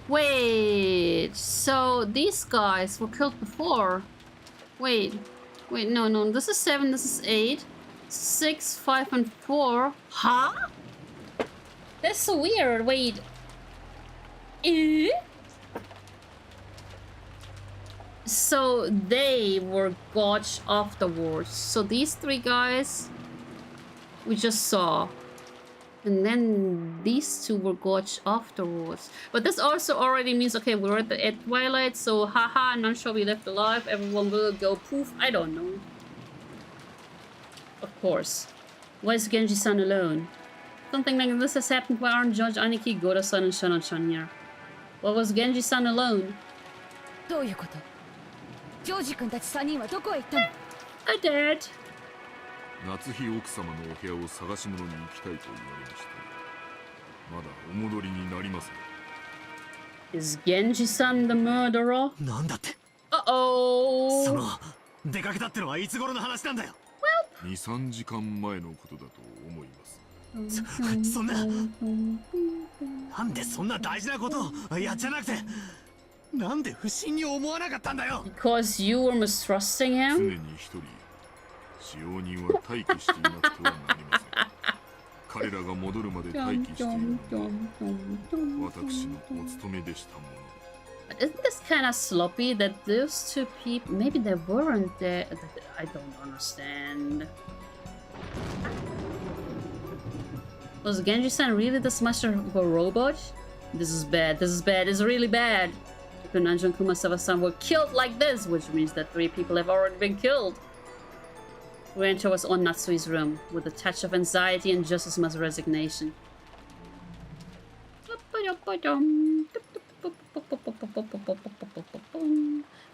Wait, so these guys were killed before. Wait, no, this is 7, this is 8. 6, 5, and 4. Huh? That's so weird, wait. So they were gouged afterwards. So these 3 guys we just saw. And then these 2 were gouged afterwards. But this also already means, okay, we're at Twilight, so haha, none shall be left alive. Everyone will go poof. I don't know. Of course. Why is Genji-san alone? Something like this has happened. Why aren't Judge Aniki, Goda-san, and Shano-chan here? Why was Genji-san alone? I did. 夏日奥様のお部屋を探し物に行きたいと言われました。まだお戻りになりません。Is Genji-san the murderer? なんだって。Uh-oh. その出かけたってのはいつ頃の話なんだよ。2、3時間前のことだと思います。そんな。なんでそんな大事なことをやっちゃなくて。なんで不審に思わなかったんだよ。Because you were mistrusting him? 常に一人。使用人は待機していなくてはなりません。彼らが戻るまで待機しているのは私のお務めでしたもの。Isn't this kind of sloppy that those 2 people, maybe they weren't there? I don't understand. Was Genji-san really this much of a robot? This is bad, this is really bad. Nanjo and Kumasawa-san were killed like this, which means that 3 people have already been killed. Rancho was on Natsui's room, with a touch of anxiety and just as much resignation.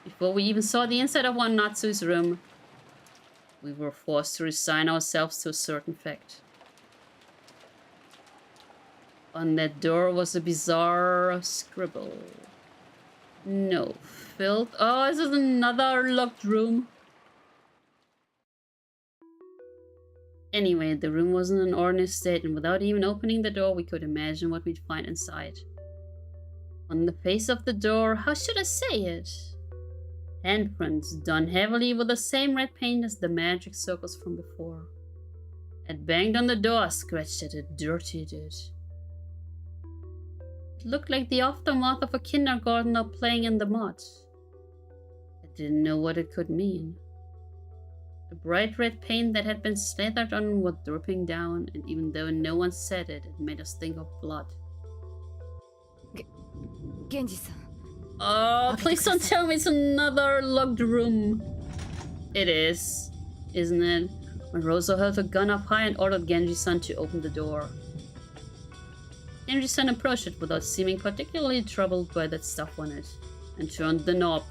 Before we even saw the inside of one Natsui's room, we were forced to resign ourselves to a certain fact. On that door was a bizarre scribble. No filth. Oh, this is another locked room. Anyway, the room was in an ordinary state, and without even opening the door, we could imagine what we'd find inside. On the face of the door, how should I say it? Handprints done heavily with the same red paint as the magic circles from before. It banged on the door, scratched at it, dirtied it. It looked like the aftermath of a kindergartner playing in the mud. I didn't know what it could mean. The bright red paint that had been slathered on was dripping down, and even though no one said it, it made us think of blood. Genji-san. Oh, please don't tell me it's another locked room. It is, isn't it? When Rosa held her gun up high and ordered Genji-san to open the door. Genji-san approached it without seeming particularly troubled by that stuff on it, and turned the knob.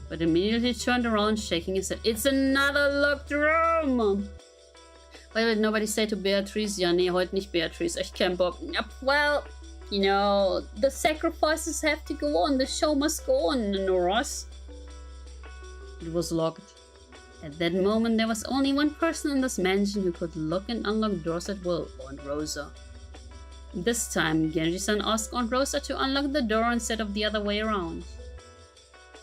But immediately turned around, shaking his head. It's another locked room! Why did nobody say to Beatrice? Ja, nee, heute nicht Beatrice. Echt kein Bock. Well, you know, the sacrifices have to go on. The show must go on, Noros. It was locked. At that moment, there was only one person in this mansion who could lock and unlock doors at will, Aunt Rosa. This time, Genji-san asked Aunt Rosa to unlock the door instead of the other way around.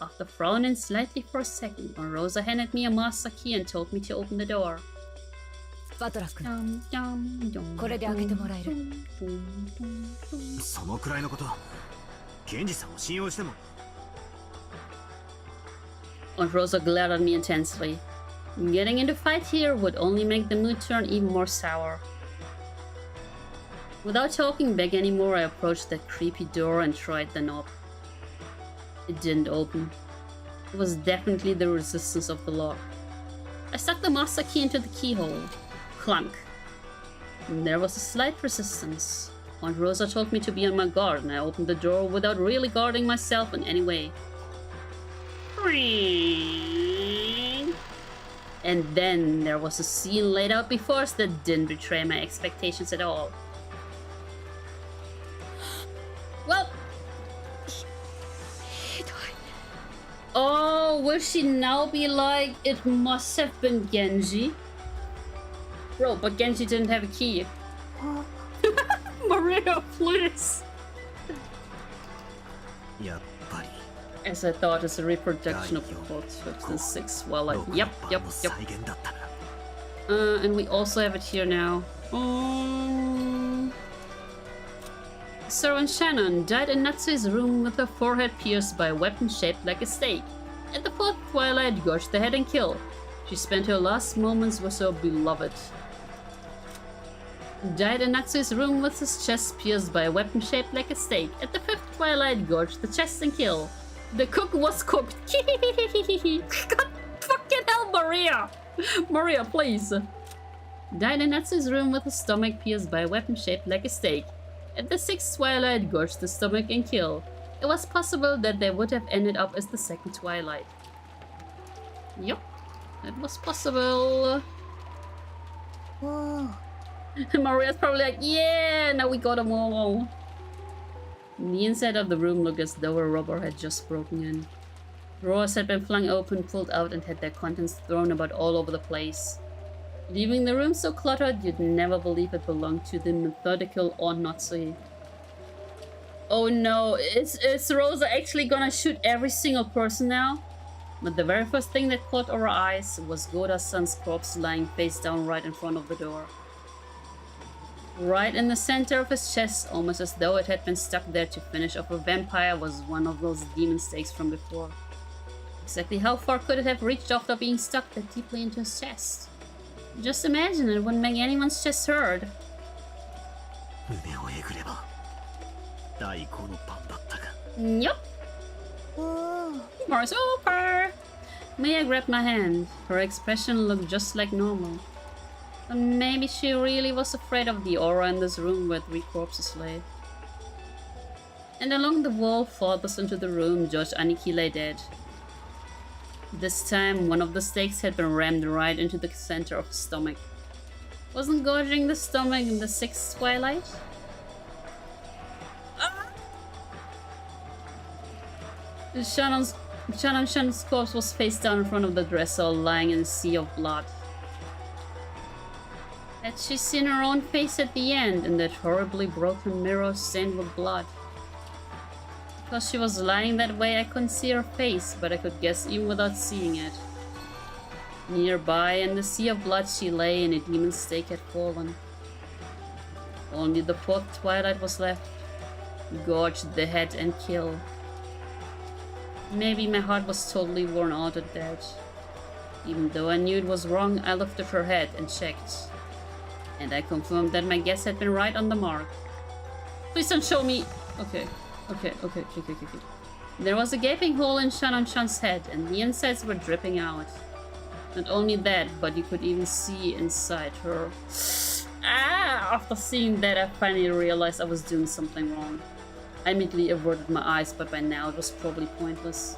After frowning slightly for a second, Aunt Rosa handed me a master key and told me to open the door. バトラ君、これで開けてもらえる。そのくらいのこと、ケンジさんを信用しても。Aunt Rosa glared at me intensely. Getting into fight here would only make the mood turn even more sour. Without talking back anymore, I approached that creepy door and tried the knob. It didn't open. It was definitely the resistance of the lock. I stuck the master key into the keyhole. Clunk. There was a slight resistance. Aunt Rosa told me to be on my guard, and I opened the door without really guarding myself in any way. And then there was a scene laid out before us that didn't betray my expectations at all. Well... Oh, will she now be like, it must have been Genji? Bro, but Genji didn't have a key. Maria, please! As I thought, it's a reproduction of the quotes with the 6th Twilight. Yep. And we also have it here now. Servant Shannon died in Natsu's room with her forehead pierced by a weapon shaped like a stake. At the 4th Twilight, gorged the head and killed. She spent her last moments with her beloved. Died in Natsu's room with his chest pierced by a weapon shaped like a stake. At the 5th Twilight, gorged the chest and killed. The cook was cooked. God fucking hell, Maria! Maria, please. Died in Natsu's room with his stomach pierced by a weapon shaped like a stake. At the 6th Twilight, gorged the stomach and killed. It was possible that they would have ended up as the 2nd Twilight. Yup, that was possible. Whoa. Maria's probably like, yeah, now we got them all. The inside of the room looked as though a robber had just broken in. Drawers had been flung open, pulled out, and had their contents thrown about all over the place. Leaving the room so cluttered, you'd never believe it belonged to the methodical Aunt Natsu. Oh no, is Rosa actually gonna shoot every single person now? But the very first thing that caught our eyes was Goda-san's corpse lying face down right in front of the door. Right in the center of his chest, almost as though it had been stuck there to finish off a vampire, was one of those demon stakes from before. Exactly how far could it have reached after being stuck that deeply into his chest? Just imagine, it wouldn't make anyone's chest hurt. Yup. War's over! Mia grabbed my hand. Her expression looked just like normal. But maybe she really was afraid of the aura in this room where 3 corpses lay. And along the wall farthest into the room, Judge Aniki lay dead. This time, one of the stakes had been rammed right into the center of his stomach. Wasn't gorging the stomach in the 6th Twilight? Shannon's corpse was face down in front of the dresser, lying in a sea of blood. Had she seen her own face at the end in that horribly broken mirror stained with blood? Because she was lying that way, I couldn't see her face, but I could guess even without seeing it. Nearby, in the sea of blood, she lay and a demon stake had fallen. Only the 4th Twilight was left. Gorge the head and kill. Maybe my heart was totally worn out at that. Even though I knew it was wrong, I lifted her head and checked. And I confirmed that my guess had been right on the mark. Please don't show me... Okay. There was a gaping hole in Shannon-chan's head, and the insides were dripping out. Not only that, but you could even see inside her. After seeing that, I finally realized I was doing something wrong. I immediately averted my eyes, but by now it was probably pointless.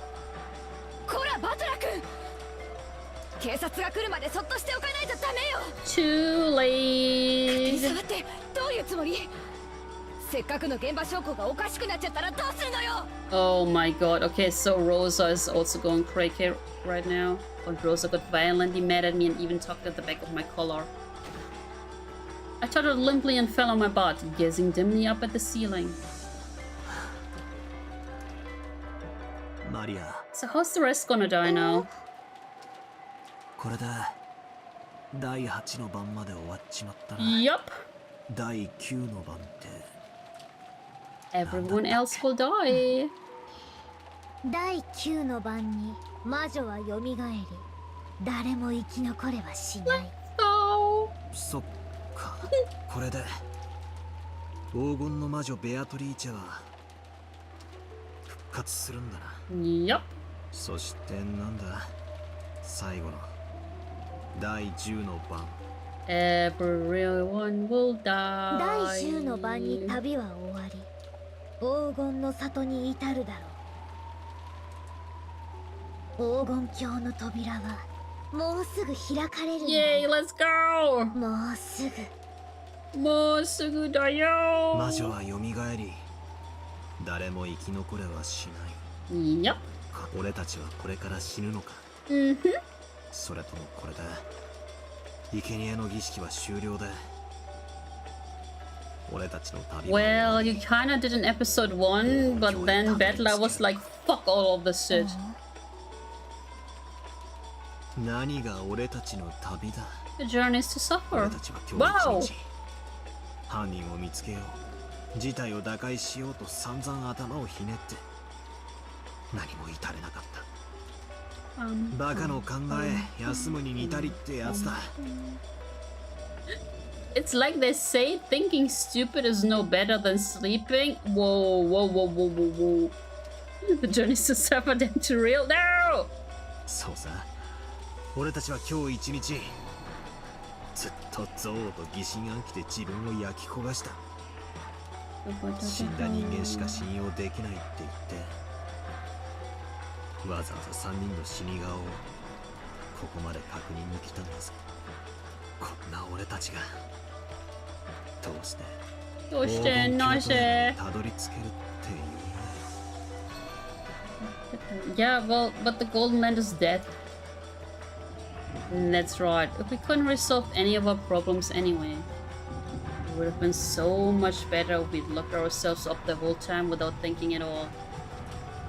Too late. Oh my god, okay, so Rosa is also going crazy right now. But Rosa got violently mad at me and even tugged at the back of my collar. I tottered limply and fell on my butt, gazing dimly up at the ceiling. Maria. So how's the rest gonna die now? これで第8の番まで終わっちまったな。Yup. 第9の番って Everyone else will die. 第9の番に魔女は蘇り、誰も生き残れはしない。そっか。これで黄金の魔女ベアトリーチェは復活するんだな。Yup. そしてなんだ、最後の第10の番。Everyone will die. 第10の番に旅は終わり、黄金の里に至るだろう。黄金鏡の扉はもうすぐ開かれるんだ。Yay, let's go! もうすぐ。もうすぐだよ。魔女は蘇り、誰も生き残れはしない。Yup. 俺たちはこれから死ぬのか。それともこれで生贄の儀式は終了で俺たちの旅は。 Well, you kinda did in episode 1, but then Battler was like, fuck all of this shit. 何が俺たちの旅だ。 The journey is to 俺 suffer. たちは今 Wow! 日一日犯人を見つけよう、事態を打開しようと散々頭をひねって何も至れなかった。バカの考え、休むに似たりってやつだ。 It's like they say thinking stupid is no better than sleeping. Whoa, whoa, whoa, whoa, whoa, whoa. The journey is to suffer than to real. No! そうさ、俺たちは今日一日ずっと憎悪と疑心暗鬼で自分を焼き焦がした。死んだ人間しか信用できないって言ってわざわざ3人の死に顔をここまで確認に来たんだぞ。こんな俺たちがどうしてどうしてなぜ？たどり着けるっていう。 Yeah, well, but the Golden Land is dead. That's right. If we couldn't resolve any of our problems anyway, it would have been so much better if we'd locked ourselves up the whole time without thinking at all.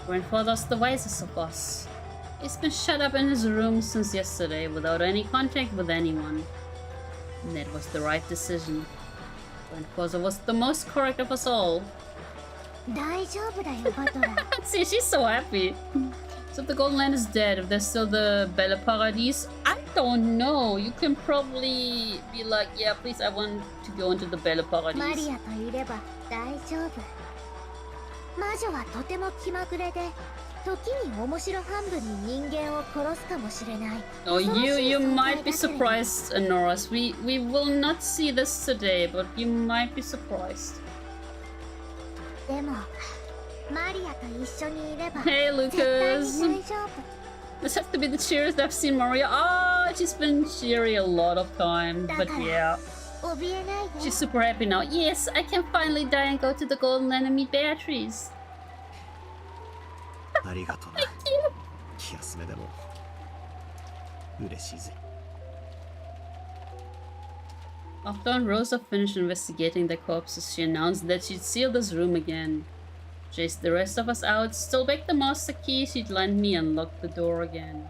Grandfather's the wisest of us. He's been shut up in his room since yesterday without any contact with anyone. And that was the right decision. Grandfather was the most correct of us all. 大丈夫だよ、バトラー。 See, she's so happy. So if the Golden Land is dead, if there's still the Belle Paradis, I don't know. You can probably be like, yeah, please, I want to go into the Belle マ Paradis. リアといれば大丈夫。魔女はとても気まぐれで、時に面白半分に人間を殺すかもしれない。 Oh, you might be surprised, Noras. We will not see this today, but you might be surprised. でも、マリアと一緒にいれば Hey, 絶対 Lucas. に大丈夫。 This has to be the cheeriest I've seen Maria. Oh, she's been cheery a lot of time, but yeah. 怯えないで。 She's super happy now. Yes, I can finally die and go to the Golden Land and meet Beatrice. ありがとうな。気休めでも嬉しいぜ。 After Rosa finished investigating the corpses, she announced that she'd seal this room again. Chased the rest of us out, stole back the master key she'd lent me, and locked the door again.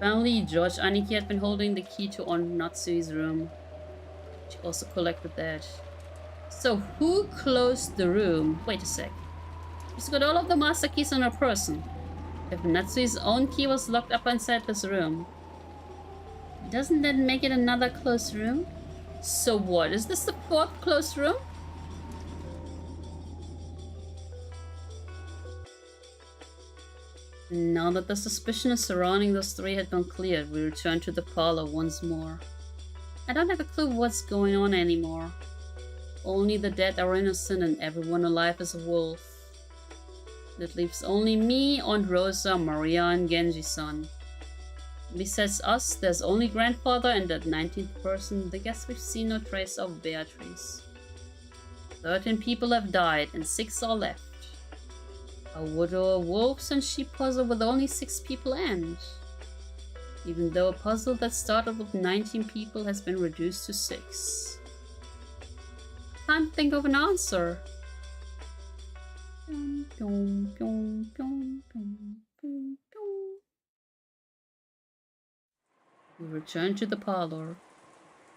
Finally, George Aniki had been holding the key to Natsui's room. She also collected that. So who closed the room? Wait a sec. She's got all of the master keys on her person. If Natsui's own key was locked up inside this room, doesn't that make it another closed room? So what? Is this the fourth closed room? Now that the suspicion surrounding those three had been cleared, we returned to the parlor once more. I don't have a clue what's going on anymore. Only the dead are innocent and everyone alive is a wolf. That leaves only me, Aunt Rosa, Maria, and Genji-san. Besides us, there's only Grandfather and that 19th person. I guess we've seen no trace of Beatrice. 13 people have died and 6 are left. How would a wolves and sheep puzzle with only 6 people end? Even though a puzzle that started with 19 people has been reduced to 6. Can't think of an answer. We returned to the parlor.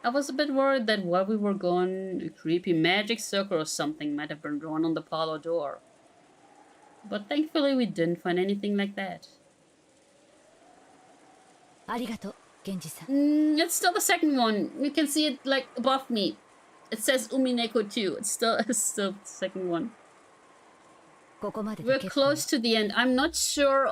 I was a bit worried that while we were gone, a creepy magic circle or something might have been drawn on the parlor door. But thankfully we didn't find anything like that. It's still the second one. You can see it like above me. It says Umineko 2. It's still the second one. We're close to the end. I'm not sure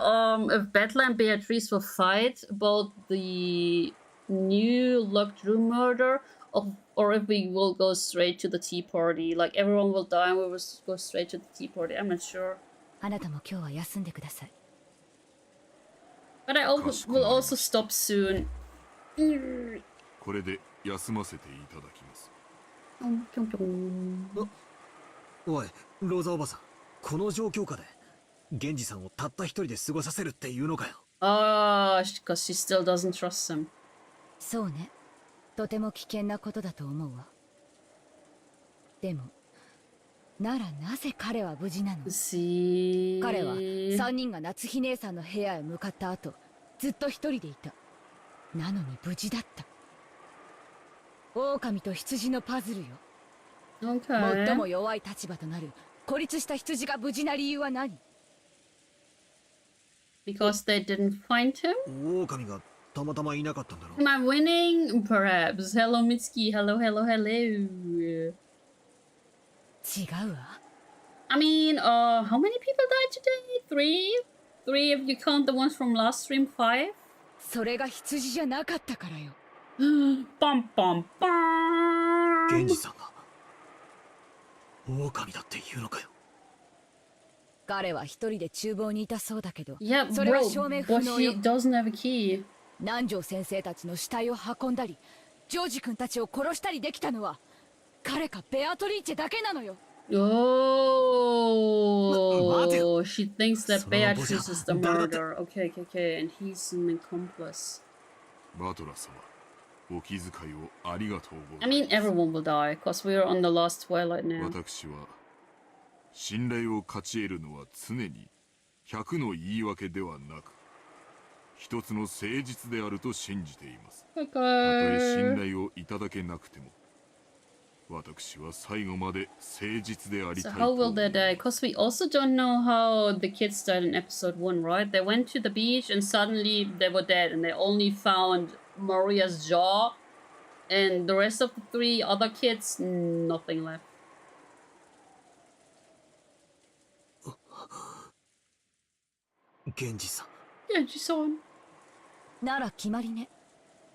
if Bella and Beatrice will fight about the new locked room murder, or if we will go straight to the tea party. Like everyone will die and we will go straight to the tea party. I'm not sure. But I will also stop soon. これで休ませていただきます。おい、ローザおばさん、この状況下で源氏さんをたった一人で過ごさせるっていうのかよ。Ah, because she still doesn't trust him. そうね。とても危険なことだと思うわ。でも、ならなぜ彼は無事なの？彼は3人が夏日姉さんの部屋へ向かった後、ずっと一人でいた。なのに無事だった。狼と羊のパズルよ。最も弱い立場となる孤立した羊が無事な理由は何？ Because they didn't find him? 狼がたまたまいなかったんだろう。Am I winning? Perhaps. Hello, Mitsuki. Hello, hello, hello. 違うわ。I mean, how many people died today? Three if you count the ones from last stream. 5? それが羊じゃなかったからよ。パンパンパーン。源氏さんが狼だって言うのかよ。彼は一人で厨房にいたそうだけど、Yeah, それは証明不能よ。But he doesn't have a key. 南條先生たちの死体を運んだり、ジョージ君たちを殺したりできたのは彼かベアトリーチェだけなのよ。Oh, she thinks that Beatrice is the murderer. Okay, and he's an accomplice. バトラ様、お気遣いをありがとうございます。I mean, everyone will die, because we are on the last twilight now. 私は信頼を勝ち得るのは常に100の言い訳ではなく、一つの誠実であると信じています。たとえ信頼をいただけなくても、私は最後まで誠実でありたいと So 思い how will they die? Because we also don't know how the kids died in episode 1, right? They went to the beach and suddenly they were dead and they only found Maria's jaw, and the rest of the 3 other kids, nothing left. 源氏さん。源氏さん。なら決まりね。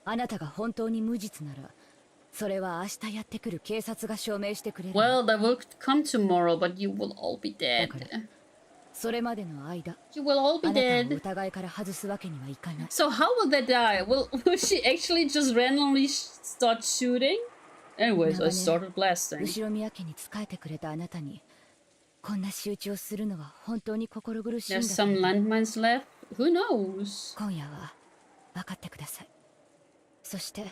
あなたが本当に無実なら、それは明日やってくる警察が証明してくれる。Well, they will come tomorrow, but you will all be dead. それまでの間、You will all be あなたを dead. 疑いから外すわけにはいかない。So how will they die? Will she actually just randomly start shooting? Anyways, I started blasting. 後ろ宮家に仕えてくれたあなたに、こんな仕打ちをするのは本当に心苦しいんだ。 There's some landmines left. Who knows? 今夜は分かってください。そして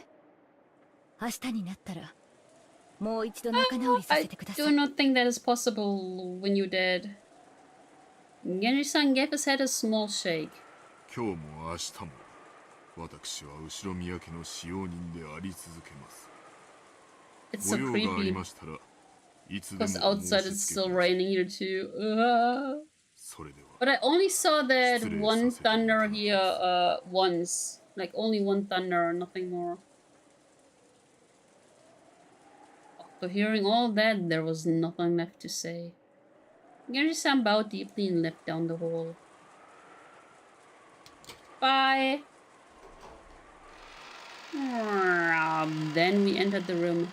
明日になったらもう一度仲直りさせてください。 I do not think that is possible when you're dead. Genji-san gave his head a small shake. 今日も明日も私は後ろ宮家の使用人であり続けます。 It's so ご用があり creepy. ましたらいつでも Because お申 outside し it's 付け still ください。 raining here too. それでは But I only saw that 失礼 one させていただき thunder ます。 here once. Like only one thunder, nothing more. After hearing all that, there was nothing left to say. Genji-san bowed deeply and left down the hall. Bye! Then we entered the room.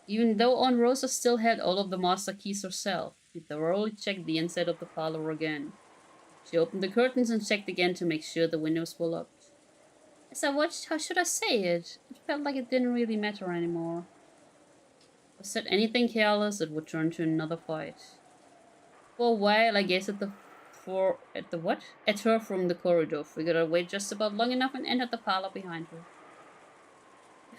Even though Aunt Rosa still had all of the master keys herself, she thoroughly checked the inside of the parlor again. She opened the curtains and checked again to make sure the windows were locked. As I watched, how should I say it? It felt like it didn't really matter anymore. If I said anything careless, it would turn to another fight. For a while, I gazed at At her from the corridor. Figured I'd wait just about long enough and entered the parlor behind her.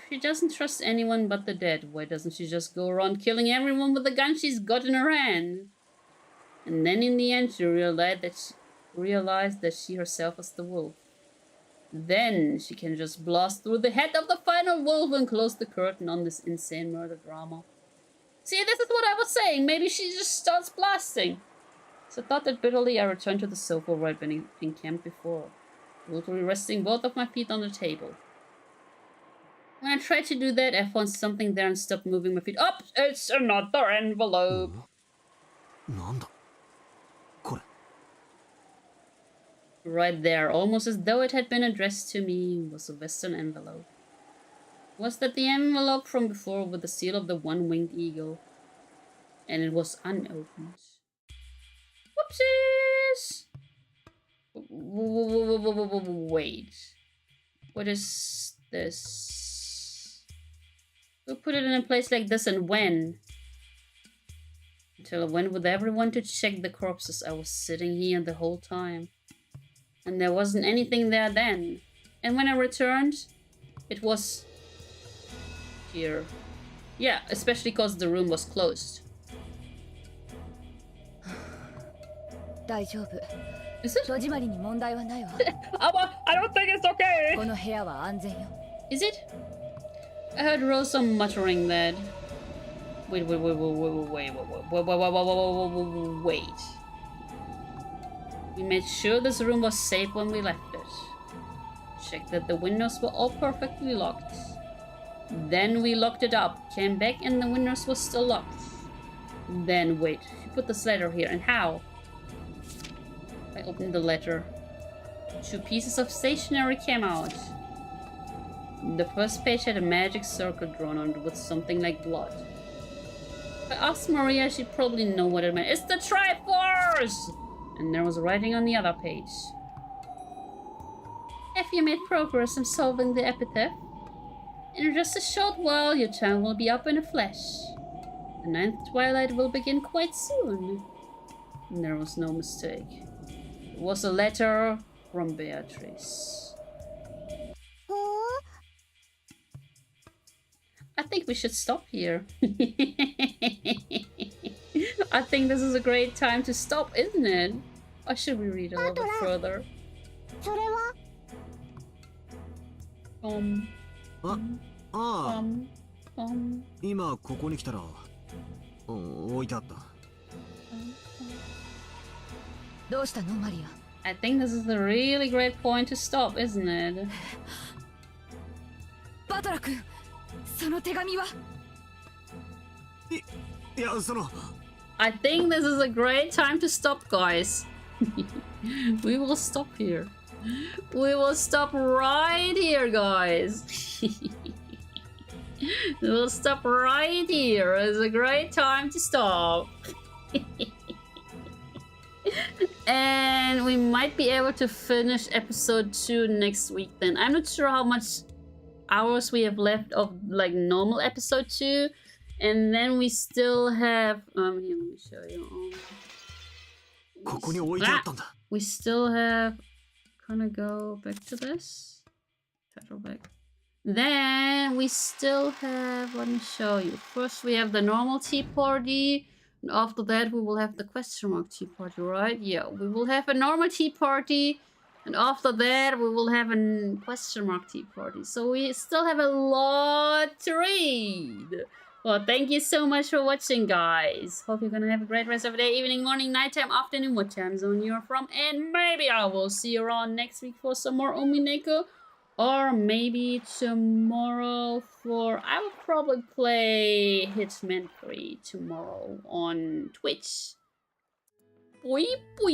she doesn't trust anyone but the dead, why doesn't she just go around killing everyone with the gun she's got in her hand? And then in the end she realized that she herself was the wolf. Then she can just blast through the head of the final wolf and close the curtain on this insane murder drama. See, this is what I was saying. Maybe she just starts blasting. So I thought that bitterly I returned to the sofa where I'd been encamped before, brutally resting both of my feet on the table. When I tried to do that, I found something there and stopped moving my feet. Oh, it's another envelope. Right there, almost as though it had been addressed to me, was a Western envelope. Was that the envelope from before with the seal of the one-winged eagle? And it was unopened. Whoopsies! Wait. What is this? Who put it in a place like this and when? Until I went with everyone to check the corpses. I was sitting here the whole time. And there wasn't anything there then. And when I returned, it was here. Yeah, especially because the room was closed. Is it? I don't think it's okay. Is it? I heard Rosa muttering that. Wait. We made sure this room was safe when we left it. Checked that the windows were all perfectly locked. Then we locked it up, came back and the windows were still locked. Then wait, she put this letter here, and how? I opened the letter. 2 pieces of stationery came out. The first page had a magic circle drawn on it with something like blood. If I asked Maria, she'd probably know what it meant. It's the Triforce! And there was writing on the other page. Have you made progress in solving the epitaph? In just a short while, your time will be up in the flesh. The 9th twilight will begin quite soon. And there was no mistake. It was a letter from Beatrice. I think we should stop here. I think this is a great time to stop, isn't it? Or should we read a little bit further? I think this is a really great point to stop, isn't it? I think this is a great time to stop, guys. We will stop here. We will stop right here, guys. We'll stop right here. It's a great time to stop. And we might be able to finish episode 2 next week then. I'm not sure how much hours we have left of like normal episode 2. And then we still have here, let me show you. We still have gonna go back to this. Title back. Then we still have, let me show you. First we have the normal tea party. And after that we will have the question mark tea party, right? Yeah, we will have a normal tea party. And after that we will have a question mark tea party. So we still have a lot to read. Well, thank you so much for watching, guys. Hope you're gonna have a great rest of the day, evening, morning, nighttime, afternoon, what time zone you're from. And maybe I will see you around next week for some more Umineko. Or maybe tomorrow for... I will probably play Hitman 3 tomorrow on Twitch. Boy, boy.